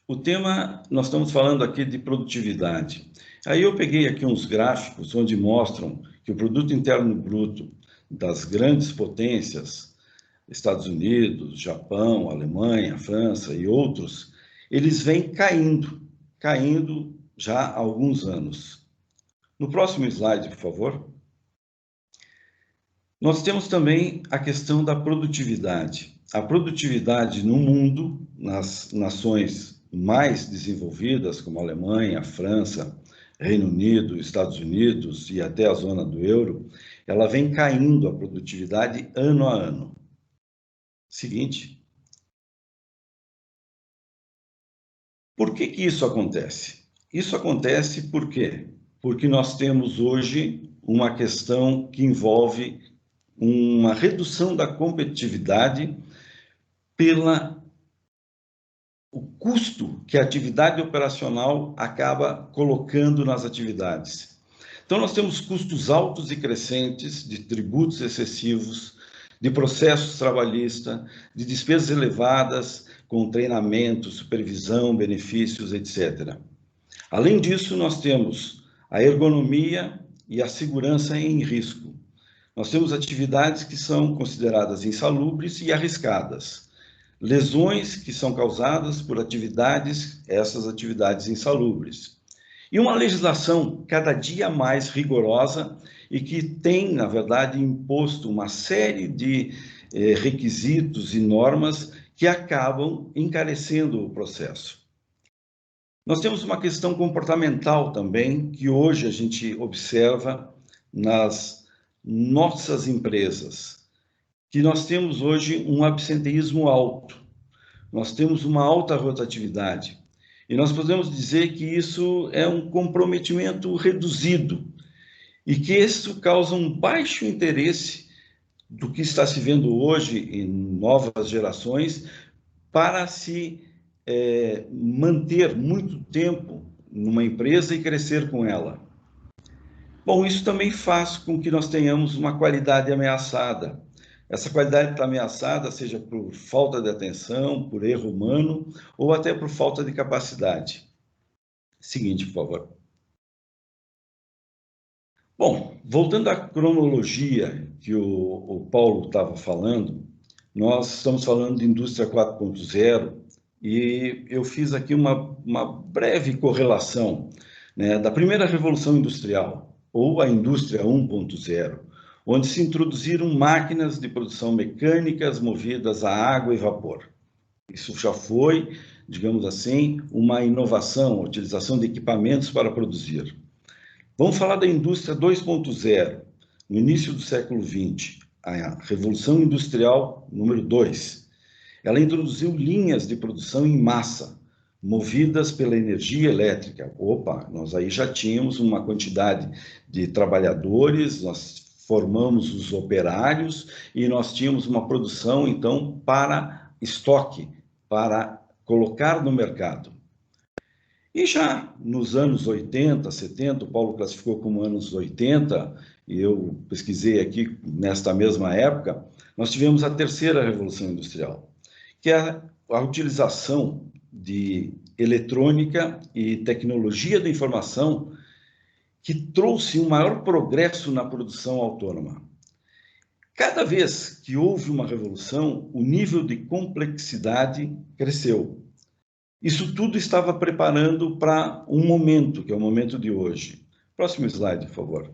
O tema, nós estamos falando aqui de produtividade. Aí eu peguei aqui uns gráficos onde mostram que o produto interno bruto das grandes potências, Estados Unidos, Japão, Alemanha, França e outros, eles vêm caindo já há alguns anos. No próximo slide, por favor. Nós temos também a questão da produtividade. A produtividade no mundo, nas nações mais desenvolvidas, como a Alemanha, a França, Reino Unido, Estados Unidos e até a zona do euro, ela vem caindo a produtividade ano a ano. Seguinte. Por que isso acontece? Isso acontece por quê? Porque nós temos hoje uma questão que envolve uma redução da competitividade pela o custo que a atividade operacional acaba colocando nas atividades. Então, nós temos custos altos e crescentes de tributos excessivos, de processos trabalhistas, de despesas elevadas com treinamento, supervisão, benefícios, etc. Além disso, nós temos a ergonomia e a segurança em risco. Nós temos atividades que são consideradas insalubres e arriscadas. Lesões que são causadas por essas atividades insalubres. E uma legislação cada dia mais rigorosa e que tem, na verdade, imposto uma série de requisitos e normas que acabam encarecendo o processo. Nós temos uma questão comportamental também, que hoje a gente observa nas nossas empresas. que nós temos hoje um absenteísmo alto, nós temos uma alta rotatividade, e nós podemos dizer que isso é um comprometimento reduzido, e que isso causa um baixo interesse do que está se vendo hoje em novas gerações para se manter muito tempo numa empresa e crescer com ela. Bom, isso também faz com que nós tenhamos uma qualidade ameaçada. Essa qualidade está ameaçada, seja por falta de atenção, por erro humano, ou até por falta de capacidade. Seguinte, por favor. Bom, voltando à cronologia que o Paulo estava falando, nós estamos falando de indústria 4.0 e eu fiz aqui uma breve correlação, né, da primeira revolução industrial, ou a indústria 1.0, onde se introduziram máquinas de produção mecânicas movidas a água e vapor. Isso já foi, digamos assim, uma inovação, a utilização de equipamentos para produzir. Vamos falar da indústria 2.0, no início do século XX, a Revolução Industrial número 2. Ela introduziu linhas de produção em massa, movidas pela energia elétrica. Opa, nós aí já tínhamos uma quantidade de trabalhadores, nós formamos os operários e nós tínhamos uma produção, então, para estoque, para colocar no mercado. E já nos anos 80, 70, o Paulo classificou como anos 80, e eu pesquisei aqui nesta mesma época, nós tivemos a terceira Revolução Industrial, que é a utilização de eletrônica e tecnologia da informação que trouxe um maior progresso na produção autônoma. Cada vez que houve uma revolução, o nível de complexidade cresceu. Isso tudo estava preparando para um momento, que é o momento de hoje. Próximo slide, por favor.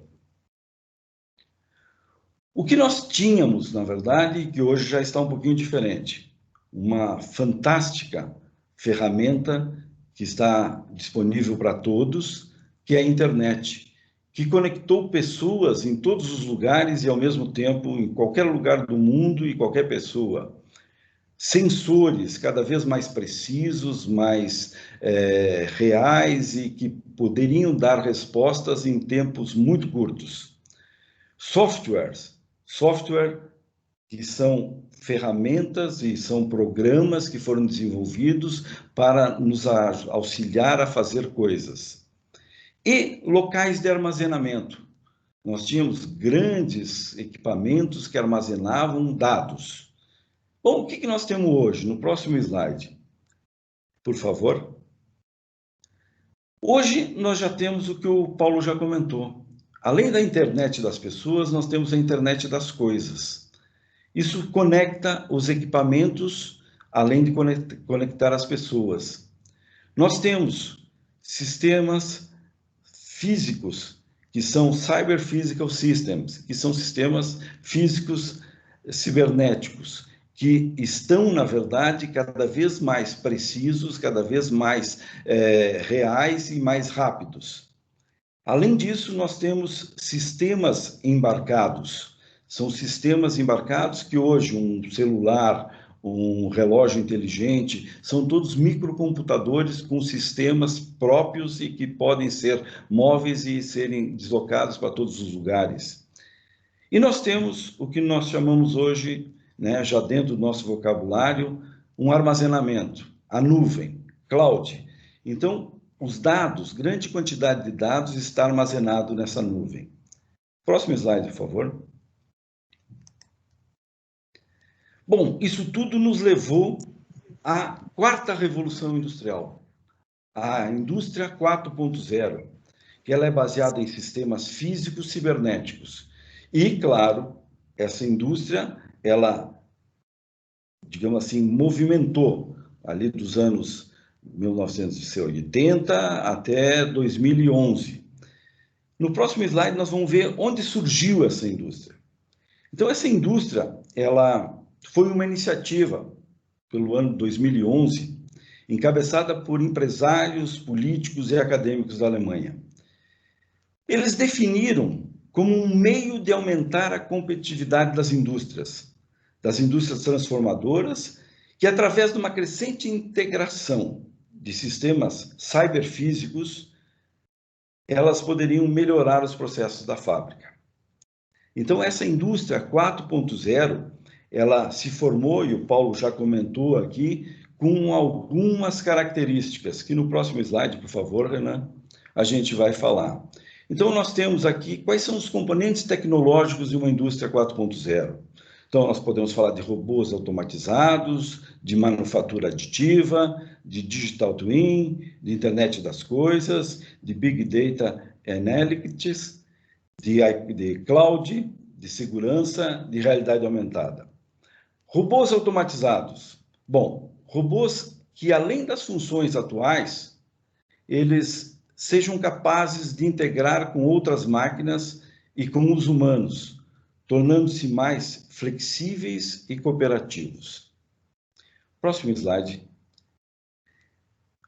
O que nós tínhamos, na verdade, que hoje já está um pouquinho diferente. Uma fantástica ferramenta que está disponível para todos, que é a internet, que conectou pessoas em todos os lugares e, ao mesmo tempo, em qualquer lugar do mundo e qualquer pessoa. Sensores cada vez mais precisos, mais reais e que poderiam dar respostas em tempos muito curtos. Software que são ferramentas e são programas que foram desenvolvidos para nos auxiliar a fazer coisas. E locais de armazenamento. Nós tínhamos grandes equipamentos que armazenavam dados. Bom, o que nós temos hoje? No próximo slide, por favor. Hoje nós já temos o que o Paulo já comentou. Além da internet das pessoas, nós temos a internet das coisas. Isso conecta os equipamentos, além de conectar as pessoas. Nós temos sistemas físicos, que são Cyber Physical Systems, que são sistemas físicos cibernéticos, que estão, na verdade, cada vez mais precisos, cada vez mais reais e mais rápidos. Além disso, nós temos sistemas embarcados. São sistemas embarcados que hoje um celular, um relógio inteligente, são todos microcomputadores com sistemas próprios e que podem ser móveis e serem deslocados para todos os lugares. E nós temos o que nós chamamos hoje, né, já dentro do nosso vocabulário, um armazenamento, a nuvem, cloud. Então, os dados, grande quantidade de dados está armazenado nessa nuvem. Próximo slide, por favor. Bom, isso tudo nos levou à quarta revolução industrial, a indústria 4.0, que ela é baseada em sistemas físicos cibernéticos. E, claro, essa indústria, ela, digamos assim, movimentou ali dos anos 1980 até 2011. No próximo slide, nós vamos ver onde surgiu essa indústria. Então, essa indústria, ela foi uma iniciativa, pelo ano 2011, encabeçada por empresários, políticos e acadêmicos da Alemanha. Eles definiram como um meio de aumentar a competitividade das indústrias, das indústrias transformadoras, que através de uma crescente integração de sistemas cyberfísicos, elas poderiam melhorar os processos da fábrica. Então, essa indústria 4.0, ela se formou, e o Paulo já comentou aqui, com algumas características, que no próximo slide, por favor, Renan, a gente vai falar. Então, nós temos aqui quais são os componentes tecnológicos de uma indústria 4.0. Então, nós podemos falar de robôs automatizados, de manufatura aditiva, de digital twin, de internet das coisas, de big data analytics, de cloud, de segurança, de realidade aumentada. Robôs automatizados. Bom, robôs que, além das funções atuais, eles sejam capazes de integrar com outras máquinas e com os humanos, tornando-se mais flexíveis e cooperativos. Próximo slide.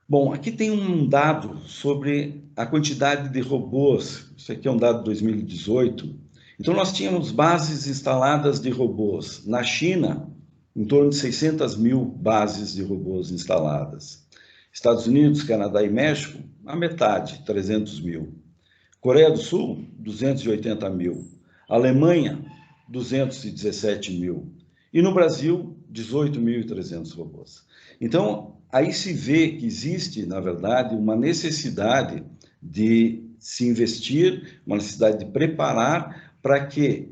Bom, aqui tem um dado sobre a quantidade de robôs. Isso aqui é um dado de 2018. Então, nós tínhamos bases instaladas de robôs. Na China, em torno de 600 mil bases de robôs instaladas. Estados Unidos, Canadá e México, a metade, 300 mil. Coreia do Sul, 280 mil. Alemanha, 217 mil. E no Brasil, 18.300 robôs. Então, aí se vê que existe, na verdade, uma necessidade de se investir, uma necessidade de preparar para que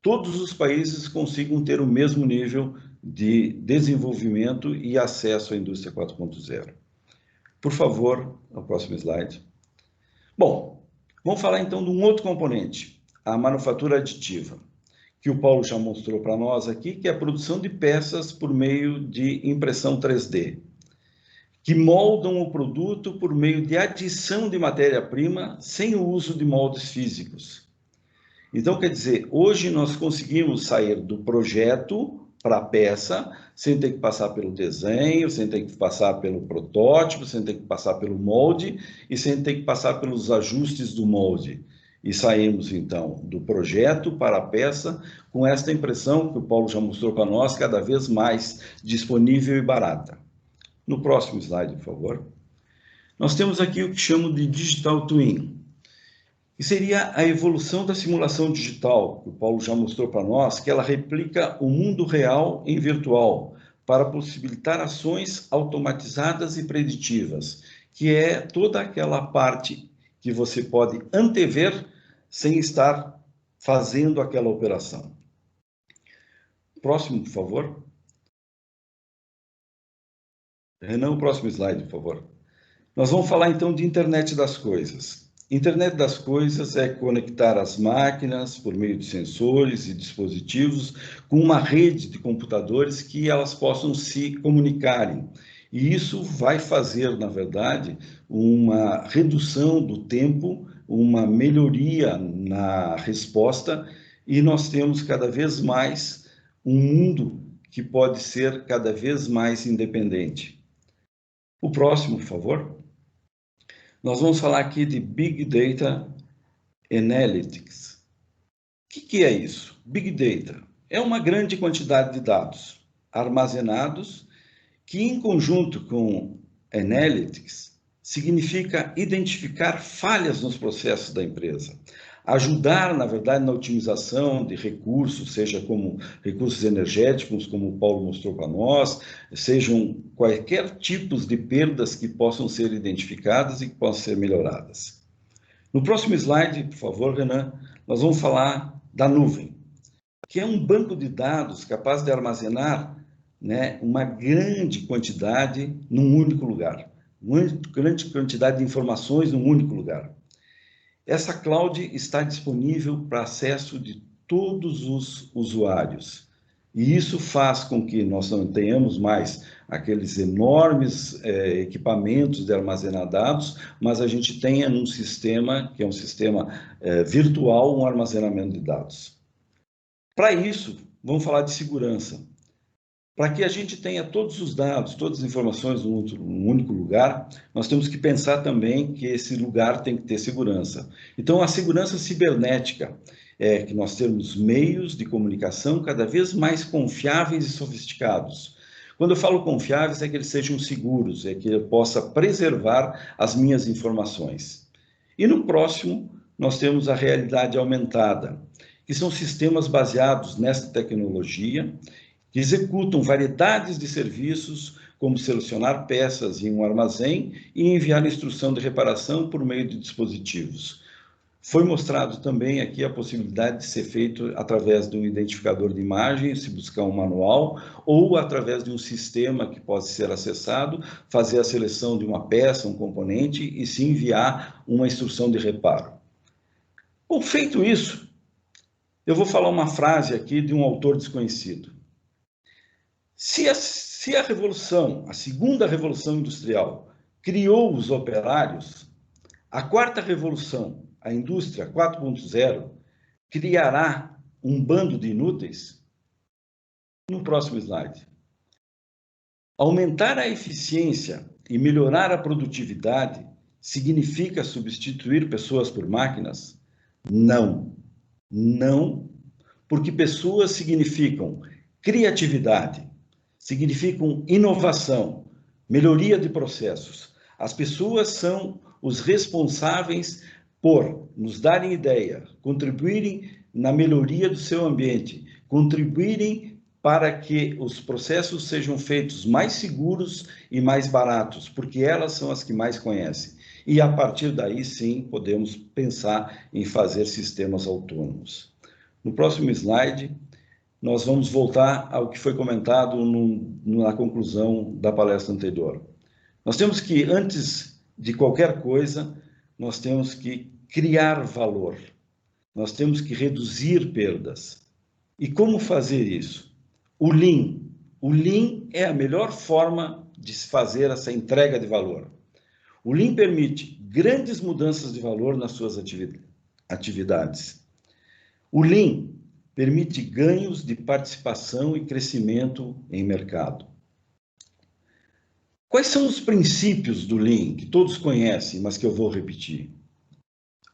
todos os países consigam ter o mesmo nível de desenvolvimento e acesso à indústria 4.0. Por favor, ao próximo slide. Bom, vamos falar então de um outro componente, a manufatura aditiva, que o Paulo já mostrou para nós aqui, que é a produção de peças por meio de impressão 3D, que moldam o produto por meio de adição de matéria-prima sem o uso de moldes físicos. Então, quer dizer, hoje nós conseguimos sair do projeto para a peça, sem ter que passar pelo desenho, sem ter que passar pelo protótipo, sem ter que passar pelo molde e sem ter que passar pelos ajustes do molde. E saímos, então, do projeto para a peça com esta impressão que o Paulo já mostrou para nós, cada vez mais disponível e barata. No próximo slide, por favor. Nós temos aqui o que chamam de Digital Twin, que seria a evolução da simulação digital, que o Paulo já mostrou para nós, que ela replica o mundo real em virtual, para possibilitar ações automatizadas e preditivas, que é toda aquela parte que você pode antever sem estar fazendo aquela operação. Próximo, por favor. Renan, o próximo slide, por favor. Nós vamos falar então de internet das coisas. Internet das coisas é conectar as máquinas por meio de sensores e dispositivos com uma rede de computadores que elas possam se comunicarem. E isso vai fazer, na verdade, uma redução do tempo, uma melhoria na resposta, e nós temos cada vez mais um mundo que pode ser cada vez mais independente. O próximo, por favor. Nós vamos falar aqui de Big Data Analytics. O que é isso? Big Data é uma grande quantidade de dados armazenados que, em conjunto com Analytics, significa identificar falhas nos processos da empresa, ajudar, na verdade, na otimização de recursos, seja como recursos energéticos, como o Paulo mostrou para nós, sejam quaisquer tipos de perdas que possam ser identificadas e que possam ser melhoradas. No próximo slide, por favor, Renan, nós vamos falar da nuvem, que é um banco de dados capaz de armazenar, né, uma grande quantidade num único lugar, uma grande quantidade de informações num único lugar. Essa cloud está disponível para acesso de todos os usuários. E isso faz com que nós não tenhamos mais aqueles enormes equipamentos de armazenar dados, mas a gente tenha num sistema, que é um sistema virtual, um armazenamento de dados. Para isso, vamos falar de segurança. Para que a gente tenha todos os dados, todas as informações num único lugar, nós temos que pensar também que esse lugar tem que ter segurança. Então, a segurança cibernética é que nós temos meios de comunicação cada vez mais confiáveis e sofisticados. Quando eu falo confiáveis, é que eles sejam seguros, é que eu possa preservar as minhas informações. E no próximo, nós temos a realidade aumentada, que são sistemas baseados nesta tecnologia, que executam variedades de serviços, como selecionar peças em um armazém e enviar instrução de reparação por meio de dispositivos. Foi mostrado também aqui a possibilidade de ser feito através de um identificador de imagem, se buscar um manual, ou através de um sistema que pode ser acessado, fazer a seleção de uma peça, um componente, e se enviar uma instrução de reparo. Bom, feito isso, eu vou falar uma frase aqui de um autor desconhecido. Se a revolução, a segunda revolução industrial, criou os operários, a quarta revolução, a indústria 4.0, criará um bando de inúteis? No próximo slide. Aumentar a eficiência e melhorar a produtividade significa substituir pessoas por máquinas? Não. Não, porque pessoas significam criatividade, significam inovação, melhoria de processos. As pessoas são os responsáveis por nos darem ideia, contribuírem na melhoria do seu ambiente, contribuírem para que os processos sejam feitos mais seguros e mais baratos, porque elas são as que mais conhecem. E a partir daí, sim, podemos pensar em fazer sistemas autônomos. No próximo slide, nós vamos voltar ao que foi comentado na conclusão da palestra anterior. Nós temos que, antes de qualquer coisa, nós temos que criar valor. Nós temos que reduzir perdas. E como fazer isso? O Lean. O Lean é a melhor forma de se fazer essa entrega de valor. O Lean permite grandes mudanças de valor nas suas atividades. O Lean permite ganhos de participação e crescimento em mercado. Quais são os princípios do Lean, que todos conhecem, mas que eu vou repetir?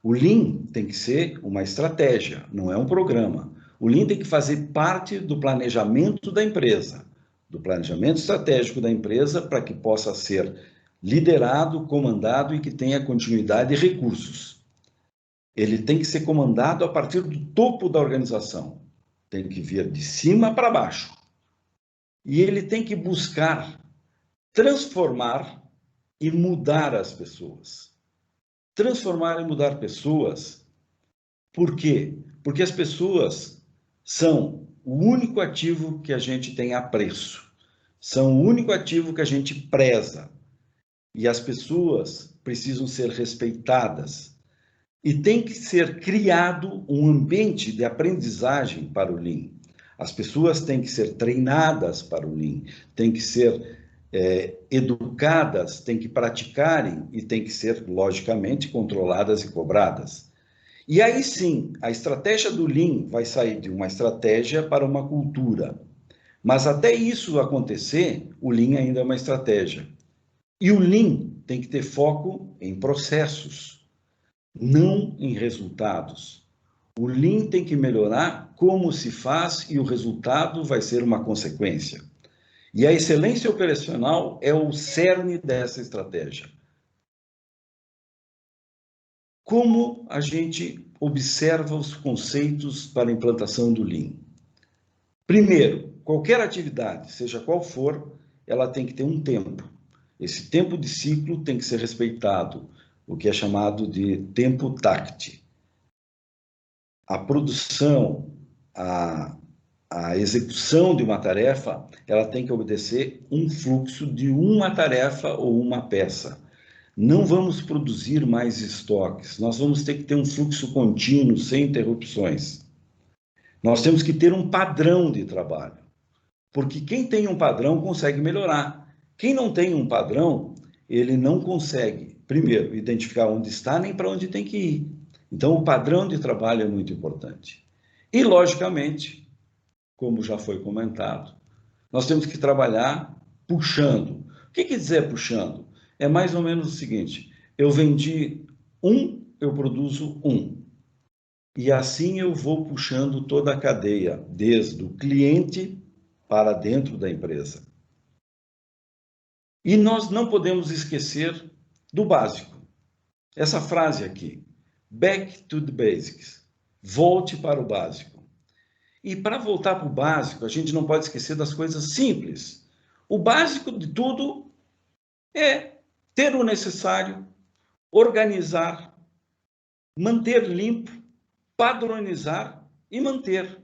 O Lean tem que ser uma estratégia, não é um programa. O Lean tem que fazer parte do planejamento da empresa, do planejamento estratégico da empresa, para que possa ser liderado, comandado e que tenha continuidade e recursos. Ele tem que ser comandado a partir do topo da organização. Tem que vir de cima para baixo. E ele tem que buscar transformar e mudar as pessoas. Transformar e mudar pessoas. Por quê? Porque as pessoas são o único ativo que a gente tem apreço. São o único ativo que a gente preza. E as pessoas precisam ser respeitadas. E tem que ser criado um ambiente de aprendizagem para o Lean. As pessoas têm que ser treinadas para o Lean, têm que ser educadas, têm que praticarem e têm que ser, logicamente, controladas e cobradas. E aí sim, a estratégia do Lean vai sair de uma estratégia para uma cultura. Mas até isso acontecer, o Lean ainda é uma estratégia. E o Lean tem que ter foco em processos, não em resultados. O Lean tem que melhorar como se faz e o resultado vai ser uma consequência. E a excelência operacional é o cerne dessa estratégia. Como a gente observa os conceitos para a implantação do Lean? Primeiro, qualquer atividade, seja qual for, ela tem que ter um tempo. Esse tempo de ciclo tem que ser respeitado, o que é chamado de tempo TACT. A produção, a execução de uma tarefa, ela tem que obedecer um fluxo de uma tarefa ou uma peça. Não vamos produzir mais estoques, nós vamos ter que ter um fluxo contínuo, sem interrupções. Nós temos que ter um padrão de trabalho, porque quem tem um padrão consegue melhorar. Quem não tem um padrão, ele não consegue, primeiro, identificar onde está nem para onde tem que ir. Então, o padrão de trabalho é muito importante. E, logicamente, como já foi comentado, nós temos que trabalhar puxando. O que quer dizer puxando? É mais ou menos o seguinte: eu vendi 1, eu produzo 1. E assim eu vou puxando toda a cadeia, desde o cliente para dentro da empresa. E nós não podemos esquecer do básico. Essa frase aqui, back to the basics, volte para o básico. E para voltar para o básico, a gente não pode esquecer das coisas simples. O básico de tudo é ter o necessário, organizar, manter limpo, padronizar e manter.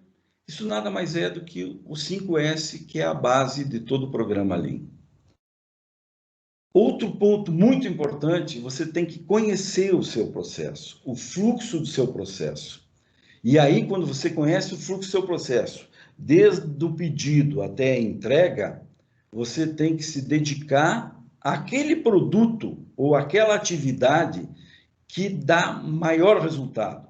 Isso nada mais é do que o 5S, que é a base de todo o programa Lean. Outro ponto muito importante, você tem que conhecer o seu processo, o fluxo do seu processo. E aí, quando você conhece o fluxo do seu processo, desde o pedido até a entrega, você tem que se dedicar àquele produto ou àquela atividade que dá maior resultado.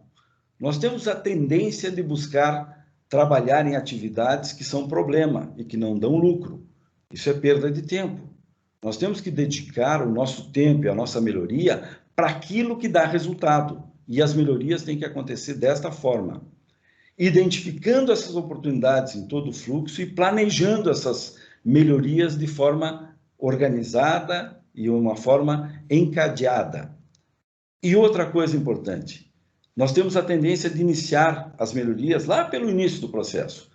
Nós temos a tendência de buscar trabalhar em atividades que são problema e que não dão lucro. Isso é perda de tempo. Nós temos que dedicar o nosso tempo e a nossa melhoria para aquilo que dá resultado. E as melhorias têm que acontecer desta forma. Identificando essas oportunidades em todo o fluxo e planejando essas melhorias de forma organizada e uma forma encadeada. E outra coisa importante, nós temos a tendência de iniciar as melhorias lá pelo início do processo.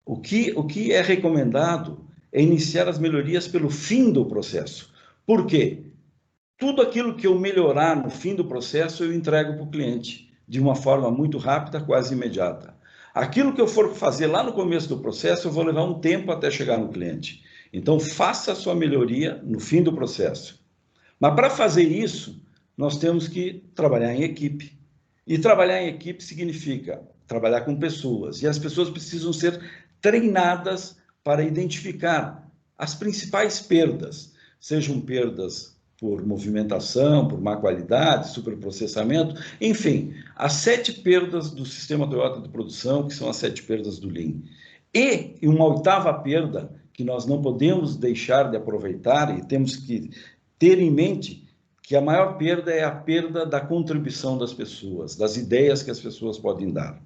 O que é recomendado é iniciar as melhorias pelo fim do processo. Por quê? Tudo aquilo que eu melhorar no fim do processo, eu entrego para o cliente, de uma forma muito rápida, quase imediata. Aquilo que eu for fazer lá no começo do processo, eu vou levar um tempo até chegar no cliente. Então, faça a sua melhoria no fim do processo. Mas para fazer isso, nós temos que trabalhar em equipe. E trabalhar em equipe significa trabalhar com pessoas. E as pessoas precisam ser treinadas para identificar as principais perdas, sejam perdas por movimentação, por má qualidade, superprocessamento, enfim, as 7 perdas do sistema Toyota de produção, que são as 7 perdas do Lean. E uma 8ª perda, que nós não podemos deixar de aproveitar e temos que ter em mente, que a maior perda é a perda da contribuição das pessoas, das ideias que as pessoas podem dar.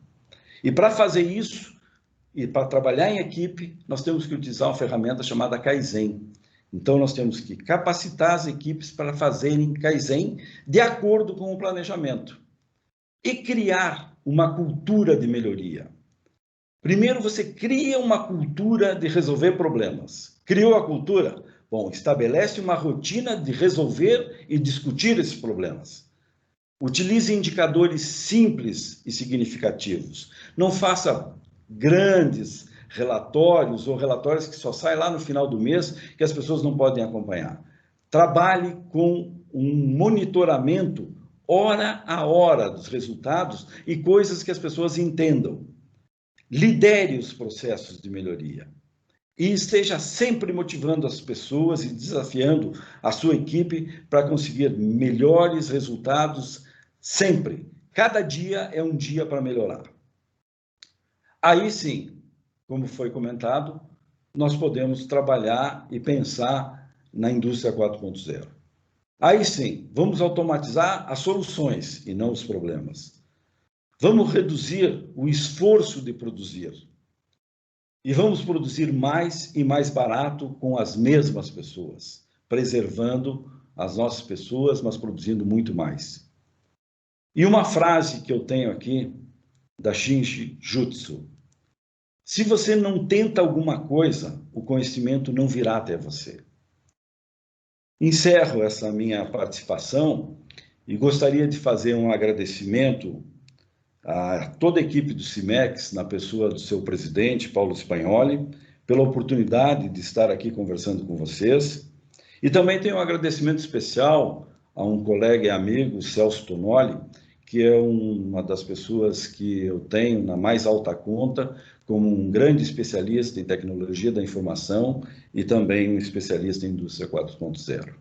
E para fazer isso, e para trabalhar em equipe, nós temos que utilizar uma ferramenta chamada Kaizen. Então, nós temos que capacitar as equipes para fazerem Kaizen de acordo com o planejamento. E criar uma cultura de melhoria. Primeiro, você cria uma cultura de resolver problemas. Criou a cultura? Bom, estabelece uma rotina de resolver e discutir esses problemas. Utilize indicadores simples e significativos. Não faça grandes relatórios ou relatórios que só saem lá no final do mês, que as pessoas não podem acompanhar. Trabalhe com um monitoramento hora a hora dos resultados e coisas que as pessoas entendam. Lidere os processos de melhoria e esteja sempre motivando as pessoas e desafiando a sua equipe para conseguir melhores resultados sempre. Cada dia é um dia para melhorar. Aí sim, como foi comentado, nós podemos trabalhar e pensar na indústria 4.0. Aí sim, vamos automatizar as soluções e não os problemas. Vamos reduzir o esforço de produzir. E vamos produzir mais e mais barato com as mesmas pessoas, preservando as nossas pessoas, mas produzindo muito mais. E uma frase que eu tenho aqui, da Shinji Jutsu: se você não tenta alguma coisa, o conhecimento não virá até você. Encerro essa minha participação e gostaria de fazer um agradecimento a toda a equipe do CIMEX, na pessoa do seu presidente, Paulo Spagnoli, pela oportunidade de estar aqui conversando com vocês. E também tenho um agradecimento especial a um colega e amigo, Celso Tonoli, que é uma das pessoas que eu tenho na mais alta conta, como um grande especialista em tecnologia da informação e também um especialista em indústria 4.0.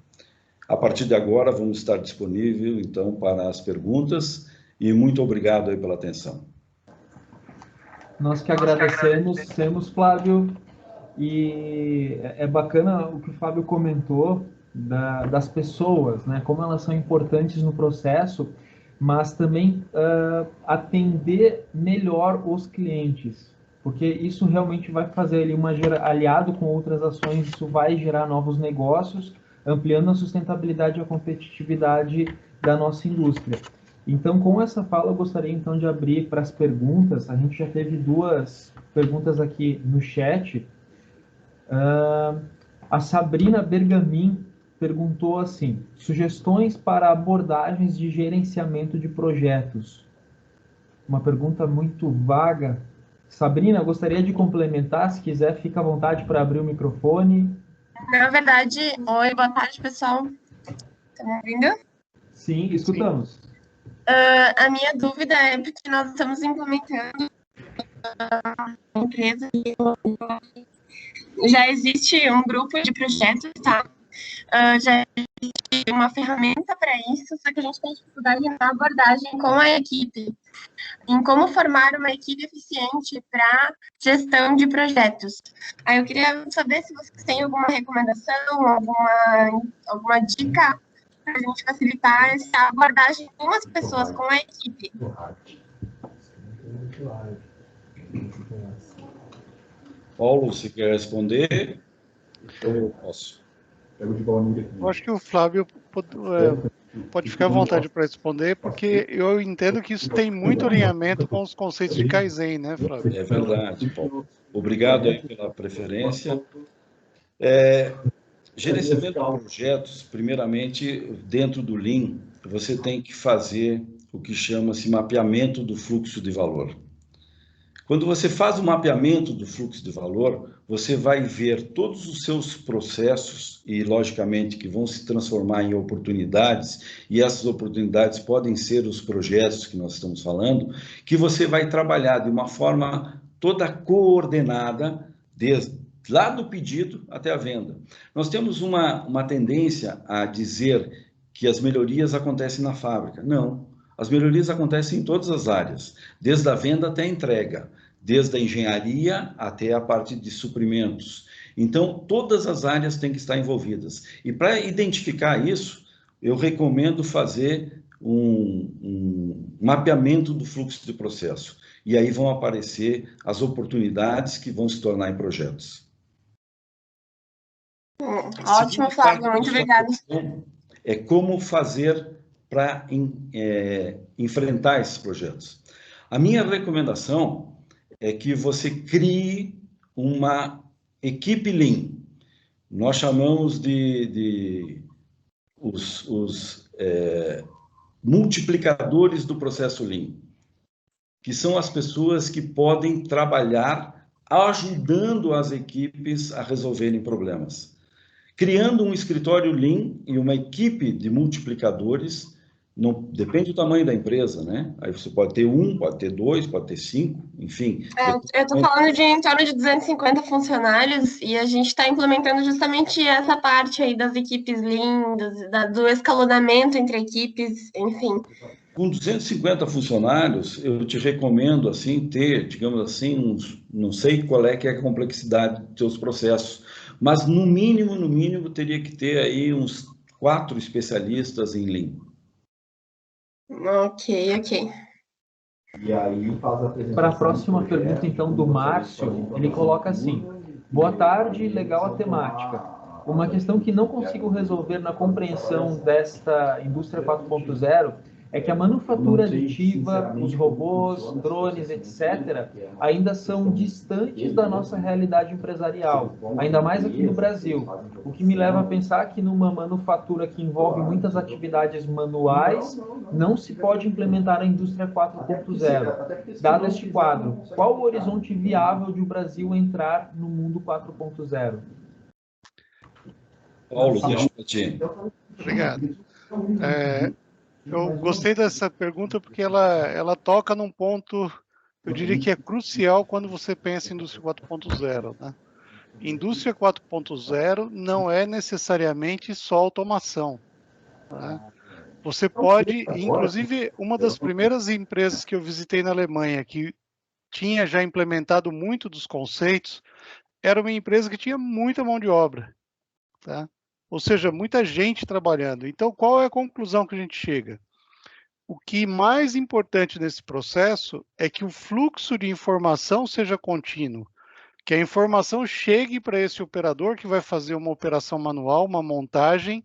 A partir de agora, vamos estar disponíveis, então, para as perguntas, e muito obrigado aí pela atenção. Nós que agradecemos, Flávio, e é bacana o que o Flávio comentou das pessoas, né? Como elas são importantes no processo, mas também atender melhor os clientes, porque isso realmente vai fazer ali aliado com outras ações, isso vai gerar novos negócios, ampliando a sustentabilidade e a competitividade da nossa indústria. Então, com essa fala, eu gostaria então de abrir para as perguntas. A gente já teve 2 perguntas aqui no chat. A Sabrina Bergamin perguntou assim: sugestões para abordagens de gerenciamento de projetos. Uma pergunta muito vaga. Sabrina, gostaria de complementar, se quiser, fica à vontade para abrir o microfone. Na verdade, oi, boa tarde, pessoal. Estão me ouvindo? Sim, escutamos. A minha dúvida é porque nós estamos implementando uma empresa e já existe um grupo de projetos, tá? Já existe uma ferramenta para isso, só que a gente tem dificuldade na abordagem com a equipe, em como formar uma equipe eficiente para gestão de projetos. Aí eu queria saber se vocês têm alguma recomendação, alguma dica para a gente facilitar essa abordagem com as pessoas, com a equipe. Paulo, você quer responder? Eu posso. Eu acho que o Flávio pode ficar à vontade para responder, porque eu entendo que isso tem muito alinhamento com os conceitos de Kaizen, né, Flávio? É verdade, Paulo. Obrigado aí pela preferência. Gerenciamento de projetos, primeiramente, dentro do Lean, você tem que fazer o que chama-se mapeamento do fluxo de valor. Quando você faz o mapeamento do fluxo de valor, você vai ver todos os seus processos e, logicamente, que vão se transformar em oportunidades, e essas oportunidades podem ser os projetos que nós estamos falando, que você vai trabalhar de uma forma toda coordenada, desde lá do pedido até a venda. Nós temos uma tendência a dizer que as melhorias acontecem na fábrica. Não. As melhorias acontecem em todas as áreas, desde a venda até a entrega, desde a engenharia até a parte de suprimentos. Então, todas as áreas têm que estar envolvidas. E para identificar isso, eu recomendo fazer um mapeamento do fluxo de processo. E aí vão aparecer as oportunidades que vão se tornar em projetos. Ótimo, Flávio, muito obrigada. É como fazer para enfrentar esses projetos. A minha recomendação é que você crie uma equipe Lean. Nós chamamos de os multiplicadores do processo Lean, que são as pessoas que podem trabalhar ajudando as equipes a resolverem problemas. Criando um escritório Lean e uma equipe de multiplicadores, não, depende do tamanho da empresa, né? Aí você pode ter 1, pode ter 2, pode ter 5, enfim. Eu estou falando de em torno de 250 funcionários e a gente está implementando justamente essa parte aí das equipes Lean, do escalonamento entre equipes, enfim. Com 250 funcionários, eu te recomendo assim ter, digamos assim, não sei qual é que é a complexidade dos seus processos, mas no mínimo teria que ter aí uns 4 especialistas em Lean. Ok. E aí para a próxima pergunta, então, do Márcio, ele coloca assim: boa tarde, legal a temática. Uma questão que não consigo resolver na compreensão desta indústria 4.0 é que a manufatura aditiva, os robôs, drones, etc., ainda são distantes da nossa realidade empresarial, ainda mais aqui no Brasil. O que me leva a pensar que numa manufatura que envolve muitas atividades manuais, não se pode implementar a indústria 4.0. Dado este quadro, qual o horizonte viável de o Brasil entrar no mundo 4.0? Paulo, deixa eu te... Obrigado. Eu gostei dessa pergunta porque ela toca num ponto, eu diria que é crucial quando você pensa em indústria 4.0, né? Indústria 4.0 não é necessariamente só automação, né? Você pode, inclusive, uma das primeiras empresas que eu visitei na Alemanha, que tinha já implementado muito dos conceitos, era uma empresa que tinha muita mão de obra, tá? Ou seja, muita gente trabalhando. Então, qual é a conclusão que a gente chega? o que mais importante nesse processo é que o fluxo de informação seja contínuo, que a informação chegue para esse operador que vai fazer uma operação manual, uma montagem,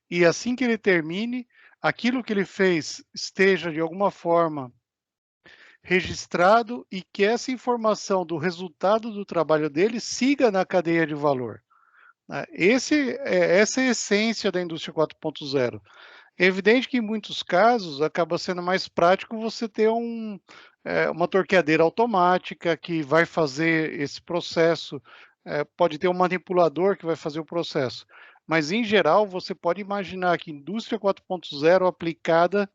e assim que ele termine, aquilo que ele fez esteja de alguma forma registrado e que essa informação do resultado do trabalho dele siga na cadeia de valor. Essa é a essência da indústria 4.0. É evidente que em muitos casos acaba sendo mais prático você ter uma torqueadeira automática que vai fazer esse processo, pode ter um manipulador que vai fazer o processo, mas em geral você pode imaginar que indústria 4.0 aplicada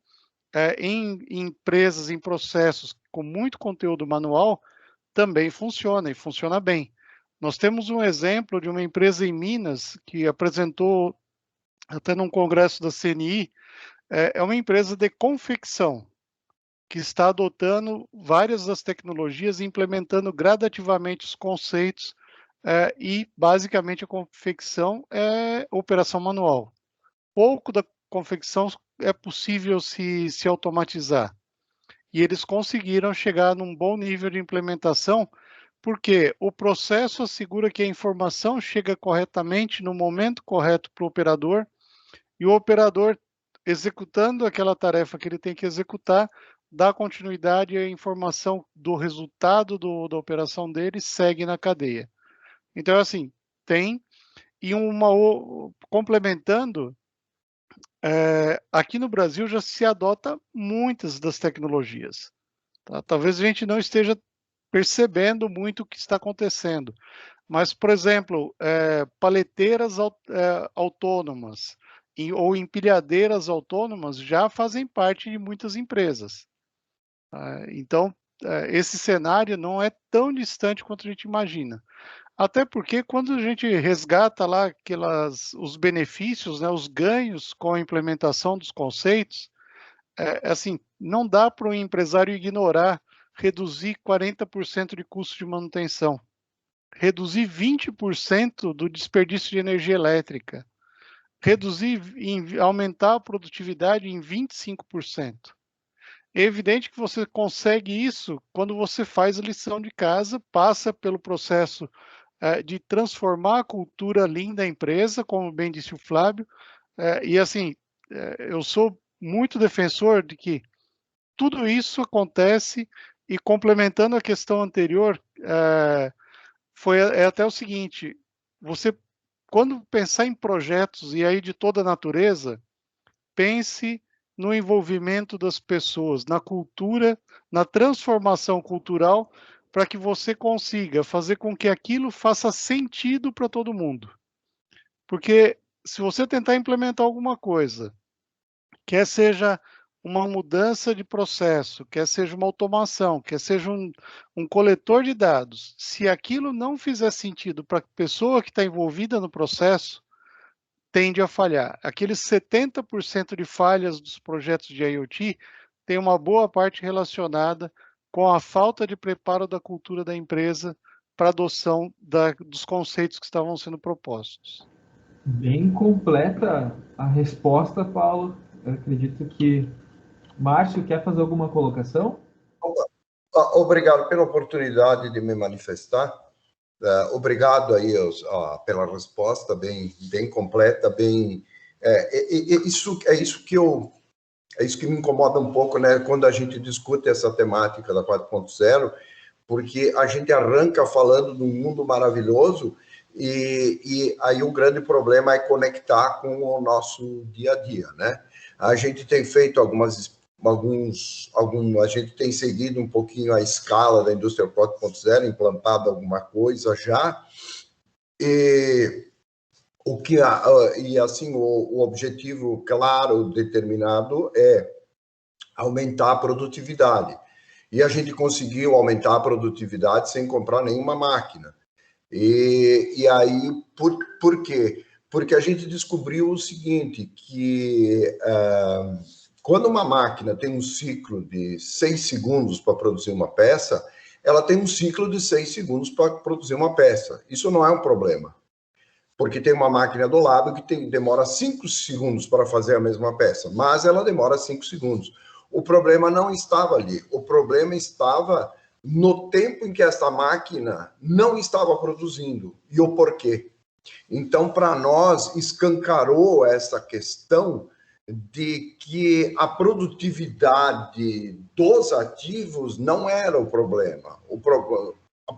em empresas, em processos com muito conteúdo manual, também funciona e funciona bem. Nós temos um exemplo de uma empresa em Minas que apresentou até num congresso da CNI, é uma empresa de confecção que está adotando várias das tecnologias e implementando gradativamente os conceitos e basicamente a confecção é operação manual. Pouco da confecção é possível se automatizar. E eles conseguiram chegar num bom nível de implementação, porque o processo assegura que a informação chega corretamente no momento correto para o operador, e o operador, executando aquela tarefa que ele tem que executar, dá continuidade e a informação do resultado da operação dele segue na cadeia. Então, assim, tem, e complementando, aqui no Brasil já se adota muitas das tecnologias. Tá? Talvez a gente não esteja percebendo muito o que está acontecendo, mas, por exemplo, paleteiras autônomas ou empilhadeiras autônomas já fazem parte de muitas empresas. Então, esse cenário não é tão distante quanto a gente imagina. Até porque quando a gente resgata lá os benefícios, né, os ganhos com a implementação dos conceitos, assim, não dá para o empresário ignorar reduzir 40% de custo de manutenção, reduzir 20% do desperdício de energia elétrica, aumentar a produtividade em 25%. É evidente que você consegue isso quando você faz a lição de casa, passa pelo processo de transformar a cultura Lean da empresa, como bem disse o Flávio, e assim, eu sou muito defensor de que tudo isso acontece, e complementando a questão anterior, é até o seguinte, você, quando pensar em projetos, e aí de toda a natureza, pense no envolvimento das pessoas, na cultura, na transformação cultural, para que você consiga fazer com que aquilo faça sentido para todo mundo. Porque se você tentar implementar alguma coisa, quer seja uma mudança de processo, quer seja uma automação, quer seja um coletor de dados, se aquilo não fizer sentido para a pessoa que está envolvida no processo, tende a falhar. Aqueles 70% de falhas dos projetos de IoT tem uma boa parte relacionada com a falta de preparo da cultura da empresa para a adoção dos conceitos que estavam sendo propostos. Bem completa a resposta, Paulo. Eu acredito que Márcio quer fazer alguma colocação? Obrigado pela oportunidade de me manifestar. Obrigado aí pela resposta bem completa, isso que me incomoda um pouco, né, quando a gente discute essa temática da 4.0, porque a gente arranca falando de um mundo maravilhoso e aí o grande problema é conectar com o nosso dia a dia, né? A gente tem feito a gente tem seguido um pouquinho a escala da indústria 4.0, implantado alguma coisa já, e assim o objetivo claro, determinado, é aumentar a produtividade. E a gente conseguiu aumentar a produtividade sem comprar nenhuma máquina. E aí, por quê? Porque a gente descobriu o seguinte, que quando uma máquina tem um ciclo de 6 segundos para produzir uma peça, ela tem um ciclo de 6 segundos para produzir uma peça. Isso não é um problema, porque tem uma máquina do lado que demora 5 segundos para fazer a mesma peça, mas ela demora 5 segundos. o problema não estava ali. O problema estava no tempo em que essa máquina não estava produzindo. E o porquê? Então, para nós, escancarou essa questão de que a produtividade dos ativos não era o problema.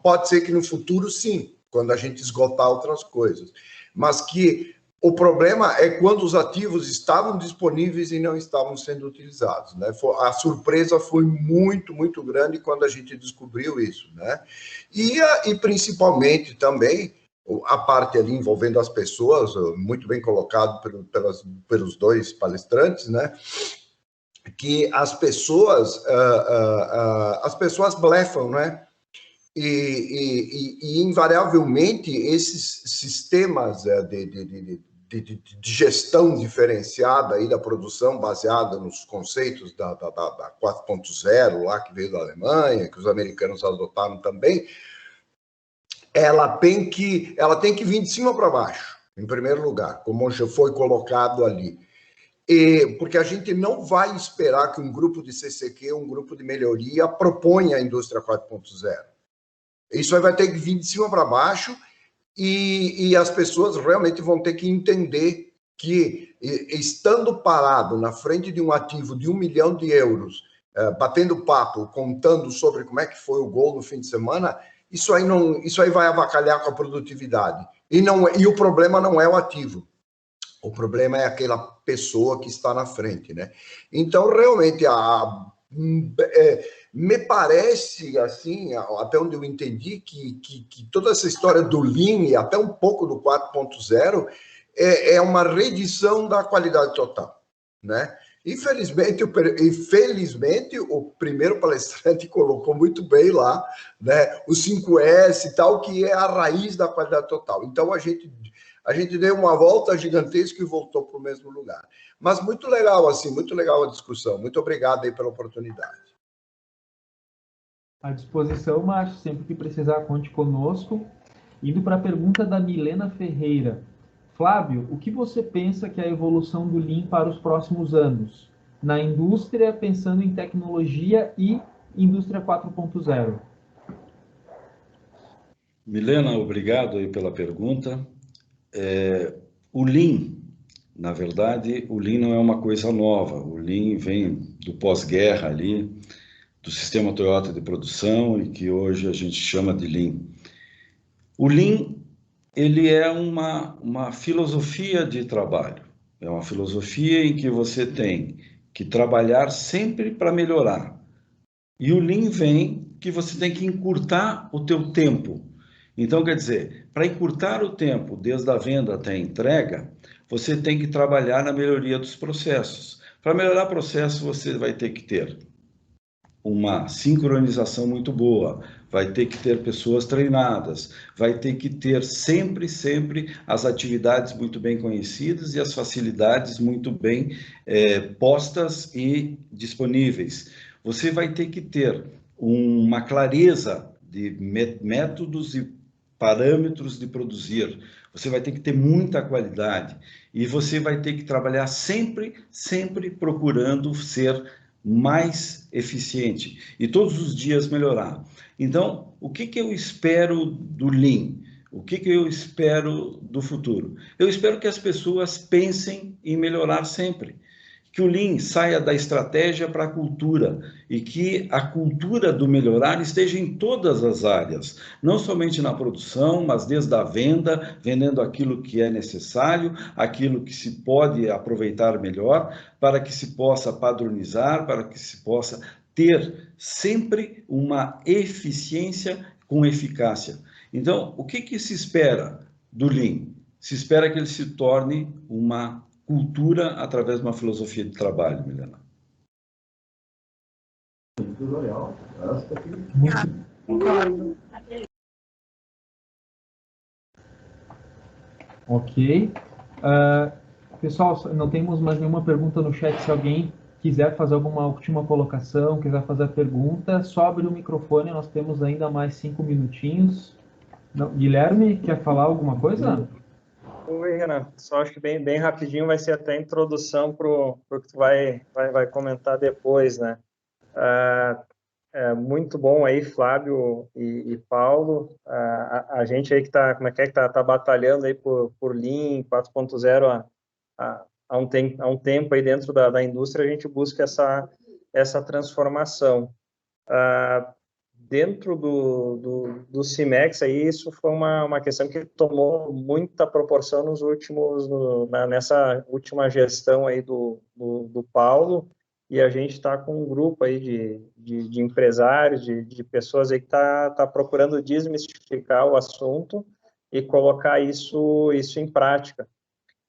Pode ser que no futuro, sim, quando a gente esgotar outras coisas. Mas que o problema é quando os ativos estavam disponíveis e não estavam sendo utilizados, né? A surpresa foi muito, muito grande quando a gente descobriu isso, né? E principalmente também a parte ali envolvendo as pessoas, muito bem colocado pelos dois palestrantes, né? Que as pessoas blefam, né? E invariavelmente esses sistemas de gestão diferenciada aí da produção baseada nos conceitos da 4.0 lá que veio da Alemanha, que os americanos adotaram também, ela tem que vir de cima para baixo, em primeiro lugar, como já foi colocado ali. Porque a gente não vai esperar que um grupo de CCQ, um grupo de melhoria, proponha a indústria 4.0. Isso aí vai ter que vir de cima para baixo e as pessoas realmente vão ter que entender que, estando parado na frente de um ativo de 1 milhão de euros, batendo papo, contando sobre como é que foi o gol no fim de semana, isso aí vai avacalhar com a produtividade. E o problema não é o ativo. O problema é aquela pessoa que está na frente, né? Então, realmente, me parece, assim, até onde eu entendi, que toda essa história do Lean e até um pouco do 4.0 é uma reedição da qualidade total, né? Infelizmente, felizmente, o primeiro palestrante colocou muito bem lá, né, o 5S e tal, que é a raiz da qualidade total. Então, a gente deu uma volta gigantesca e voltou para o mesmo lugar. Mas muito legal, assim, muito legal a discussão. Muito obrigado aí pela oportunidade. À disposição, Márcio, sempre que precisar, conte conosco. Indo para a pergunta da Milena Ferreira. Flávio, o que você pensa que é a evolução do Lean para os próximos anos? Na indústria, pensando em tecnologia e indústria 4.0. Milena, obrigado aí pela pergunta. O Lean, na verdade, o Lean não é uma coisa nova. O Lean vem do pós-guerra ali, do sistema Toyota de produção e que hoje a gente chama de Lean. O Lean, ele é uma filosofia de trabalho. É uma filosofia em que você tem que trabalhar sempre para melhorar. E o Lean vem que você tem que encurtar o teu tempo. Então, quer dizer, para encurtar o tempo, desde a venda até a entrega, você tem que trabalhar na melhoria dos processos. Para melhorar o processo, você vai ter que ter uma sincronização muito boa, vai ter que ter pessoas treinadas, vai ter que ter sempre as atividades muito bem conhecidas e as facilidades muito bem postas e disponíveis. Você vai ter que ter uma clareza de métodos e parâmetros de produzir. Você vai ter que ter muita qualidade e você vai ter que trabalhar sempre procurando ser mais eficiente e todos os dias melhorar. Então, o que eu espero do Lean? O que eu espero do futuro? Eu espero que as pessoas pensem em melhorar sempre. Que o Lean saia da estratégia para a cultura e que a cultura do melhorar esteja em todas as áreas, não somente na produção, mas desde a venda, vendendo aquilo que é necessário, aquilo que se pode aproveitar melhor, para que se possa padronizar, para que se possa ter sempre uma eficiência com eficácia. Então, o que se espera do Lean? Se espera que ele se torne uma cultura através de uma filosofia de trabalho, Milena. Ok. Pessoal, não temos mais nenhuma pergunta no chat. Se alguém quiser fazer alguma última colocação, quiser fazer a pergunta, só abre o microfone, nós temos ainda mais 5 minutinhos. Não, Guilherme, quer falar alguma coisa? Oi, Renan. Só acho que bem rapidinho vai ser até a introdução para o que tu vai comentar depois, né? Muito bom aí, Flávio e Paulo. A gente aí que está, como é que tá batalhando aí por Lean 4.0 há um tempo aí dentro da indústria, a gente busca essa transformação. Dentro do CIMEX, aí, isso foi uma questão que tomou muita proporção nessa última gestão aí do Paulo, e a gente está com um grupo aí de empresários, de pessoas aí que tá procurando desmistificar o assunto e colocar isso em prática.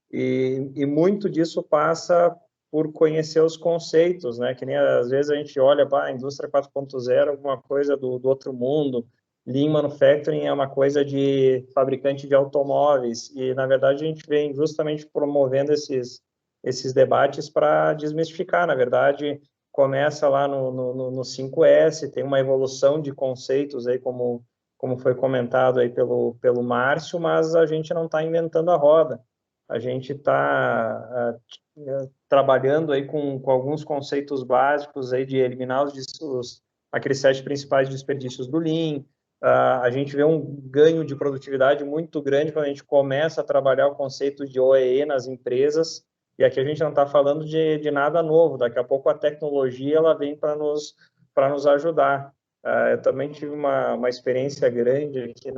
E muito disso passa por conhecer os conceitos, né? Que nem às vezes a gente olha, a indústria 4.0 é alguma coisa do outro mundo, Lean Manufacturing é uma coisa de fabricante de automóveis, e na verdade a gente vem justamente promovendo esses debates para desmistificar. Na verdade, começa lá no 5S, tem uma evolução de conceitos aí, como foi comentado aí pelo Márcio, mas a gente não está inventando a roda. A gente está trabalhando aí com alguns conceitos básicos aí de eliminar aqueles 7 principais desperdícios do Lean. A gente vê um ganho de produtividade muito grande quando a gente começa a trabalhar o conceito de OEE nas empresas, e aqui a gente não está falando de nada novo, daqui a pouco a tecnologia ela vem para nos ajudar. Eu também tive uma experiência grande aqui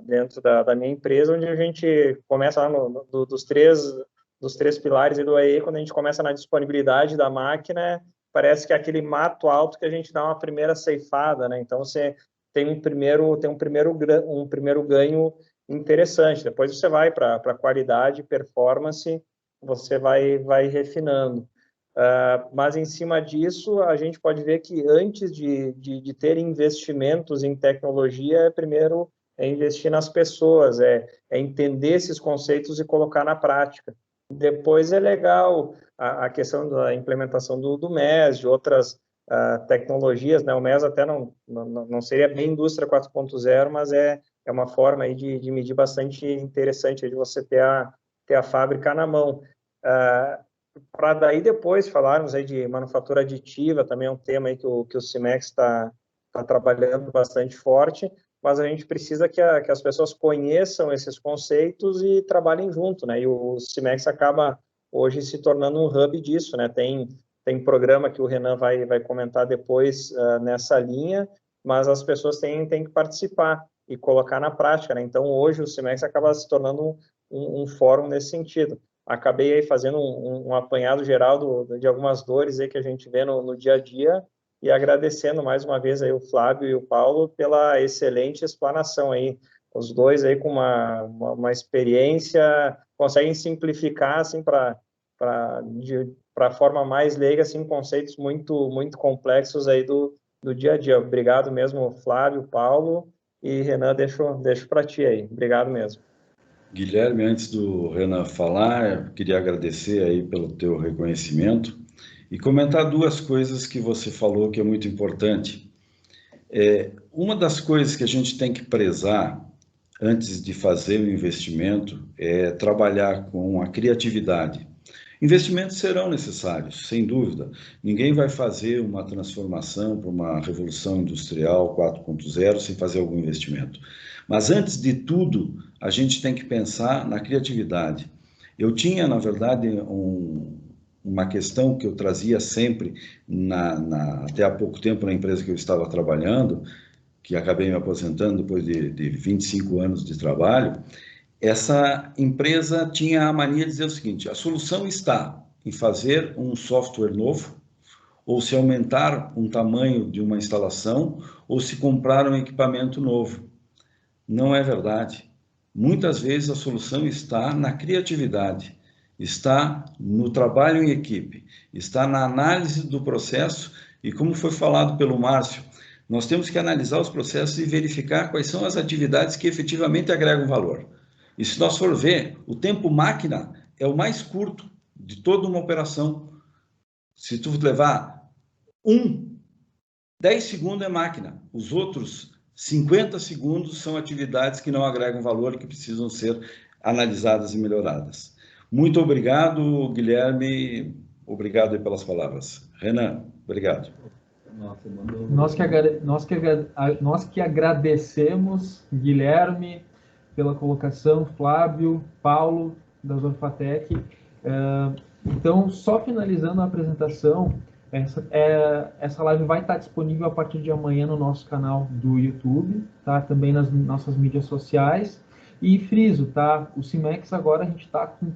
dentro da minha empresa, onde a gente começa lá dos três pilares do OEE, quando a gente começa na disponibilidade da máquina, parece que é aquele mato alto que a gente dá uma primeira ceifada, né? Então, você tem um primeiro ganho interessante. Depois você vai para qualidade, performance, você vai refinando. Mas, em cima disso, a gente pode ver que antes de ter investimentos em tecnologia, primeiro é investir nas pessoas, é entender esses conceitos e colocar na prática. Depois é legal a questão da implementação do MES, de outras tecnologias, né? O MES até não seria bem indústria 4.0, mas é uma forma aí de medir bastante interessante, de você ter a fábrica na mão. Para daí depois falarmos aí de manufatura aditiva, também é um tema aí que o CIMEX está trabalhando bastante forte, mas a gente precisa que as pessoas conheçam esses conceitos e trabalhem junto, né? E o CIMEX acaba hoje se tornando um hub disso, né? Tem programa que o Renan vai comentar depois nessa linha, mas as pessoas têm que participar e colocar na prática, né? Então, hoje o CIMEX acaba se tornando um fórum nesse sentido. Acabei aí fazendo um apanhado geral de algumas dores aí que a gente vê no dia a dia, e agradecendo mais uma vez aí o Flávio e o Paulo pela excelente explanação aí. Os dois aí com uma experiência, conseguem simplificar assim para a forma mais leiga, assim, conceitos muito, muito complexos aí do dia a dia. Obrigado mesmo, Flávio, Paulo, e Renan, deixo para ti aí. Obrigado mesmo. Guilherme, antes do Renan falar, eu queria agradecer aí pelo teu reconhecimento e comentar 2 coisas que você falou que é muito importante. Uma das coisas que a gente tem que prezar antes de fazer o investimento é trabalhar com a criatividade. Investimentos serão necessários, sem dúvida. Ninguém vai fazer uma transformação para uma revolução industrial 4.0 sem fazer algum investimento. Mas, antes de tudo, a gente tem que pensar na criatividade. Eu tinha, na verdade, uma questão que eu trazia sempre, até há pouco tempo, na empresa que eu estava trabalhando, que acabei me aposentando depois de 25 anos de trabalho. Essa empresa tinha a mania de dizer o seguinte: a solução está em fazer um software novo, ou se aumentar um tamanho de uma instalação, ou se comprar um equipamento novo. Não é verdade. Muitas vezes a solução está na criatividade, está no trabalho em equipe, está na análise do processo, e como foi falado pelo Márcio, nós temos que analisar os processos e verificar quais são as atividades que efetivamente agregam valor. E se nós for ver, o tempo máquina é o mais curto de toda uma operação. Se tu levar 10 segundos é máquina, os outros 50 segundos são atividades que não agregam valor e que precisam ser analisadas e melhoradas. Muito obrigado, Guilherme. Obrigado aí pelas palavras. Renan, obrigado. Nós que agradecemos, Guilherme, pela colocação, Flávio, Paulo, da Zorfatec. Então, só finalizando a apresentação, essa live vai estar disponível a partir de amanhã no nosso canal do YouTube, tá? Também nas nossas mídias sociais. E friso, tá? O Cimex agora a gente está com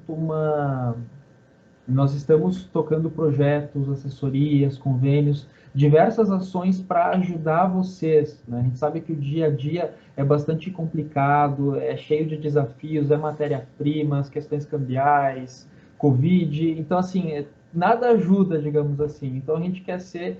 nós estamos tocando projetos, assessorias, convênios, diversas ações para ajudar vocês, né? A gente sabe que o dia a dia é bastante complicado, é cheio de desafios, é matéria-prima, as questões cambiais, Covid, então assim, nada ajuda, digamos assim. Então a gente quer ser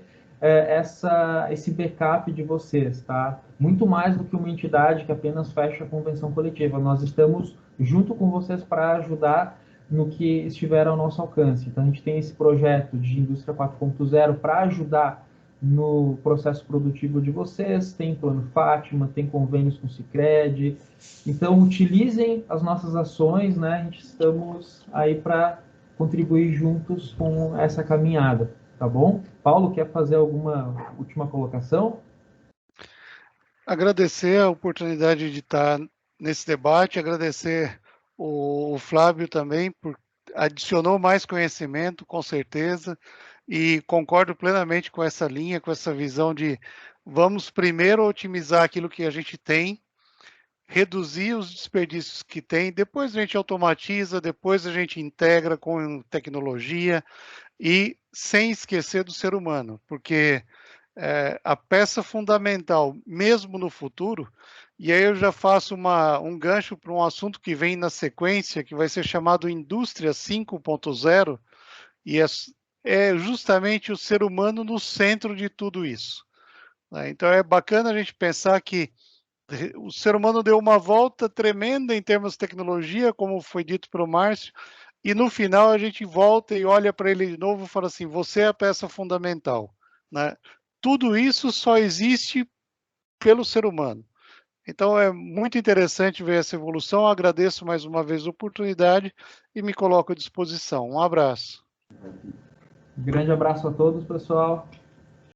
esse backup de vocês, tá? Muito mais do que uma entidade que apenas fecha a convenção coletiva. Nós estamos junto com vocês para ajudar no que estiver ao nosso alcance. Então, a gente tem esse projeto de Indústria 4.0 para ajudar no processo produtivo de vocês, tem Plano Fátima, tem convênios com o Sicredi. Então, utilizem as nossas ações, né? A gente estamos aí para contribuir juntos com essa caminhada, tá bom? Paulo, quer fazer alguma última colocação? Agradecer a oportunidade de estar nesse debate, agradecer o Flávio também, adicionou mais conhecimento, com certeza, e concordo plenamente com essa linha, com essa visão de vamos primeiro otimizar aquilo que a gente tem, reduzir os desperdícios que tem, depois a gente automatiza, depois a gente integra com tecnologia, e sem esquecer do ser humano, porque a peça fundamental, mesmo no futuro, e aí eu já faço um gancho para um assunto que vem na sequência, que vai ser chamado Indústria 5.0, e é justamente o ser humano no centro de tudo isso, né? Então é bacana a gente pensar que o ser humano deu uma volta tremenda em termos de tecnologia, como foi dito pelo Márcio, e no final a gente volta e olha para ele de novo e fala assim, você é a peça fundamental, né? Tudo isso só existe pelo ser humano. Então é muito interessante ver essa evolução. Agradeço mais uma vez a oportunidade e me coloco à disposição. Um abraço. Um grande abraço a todos, pessoal.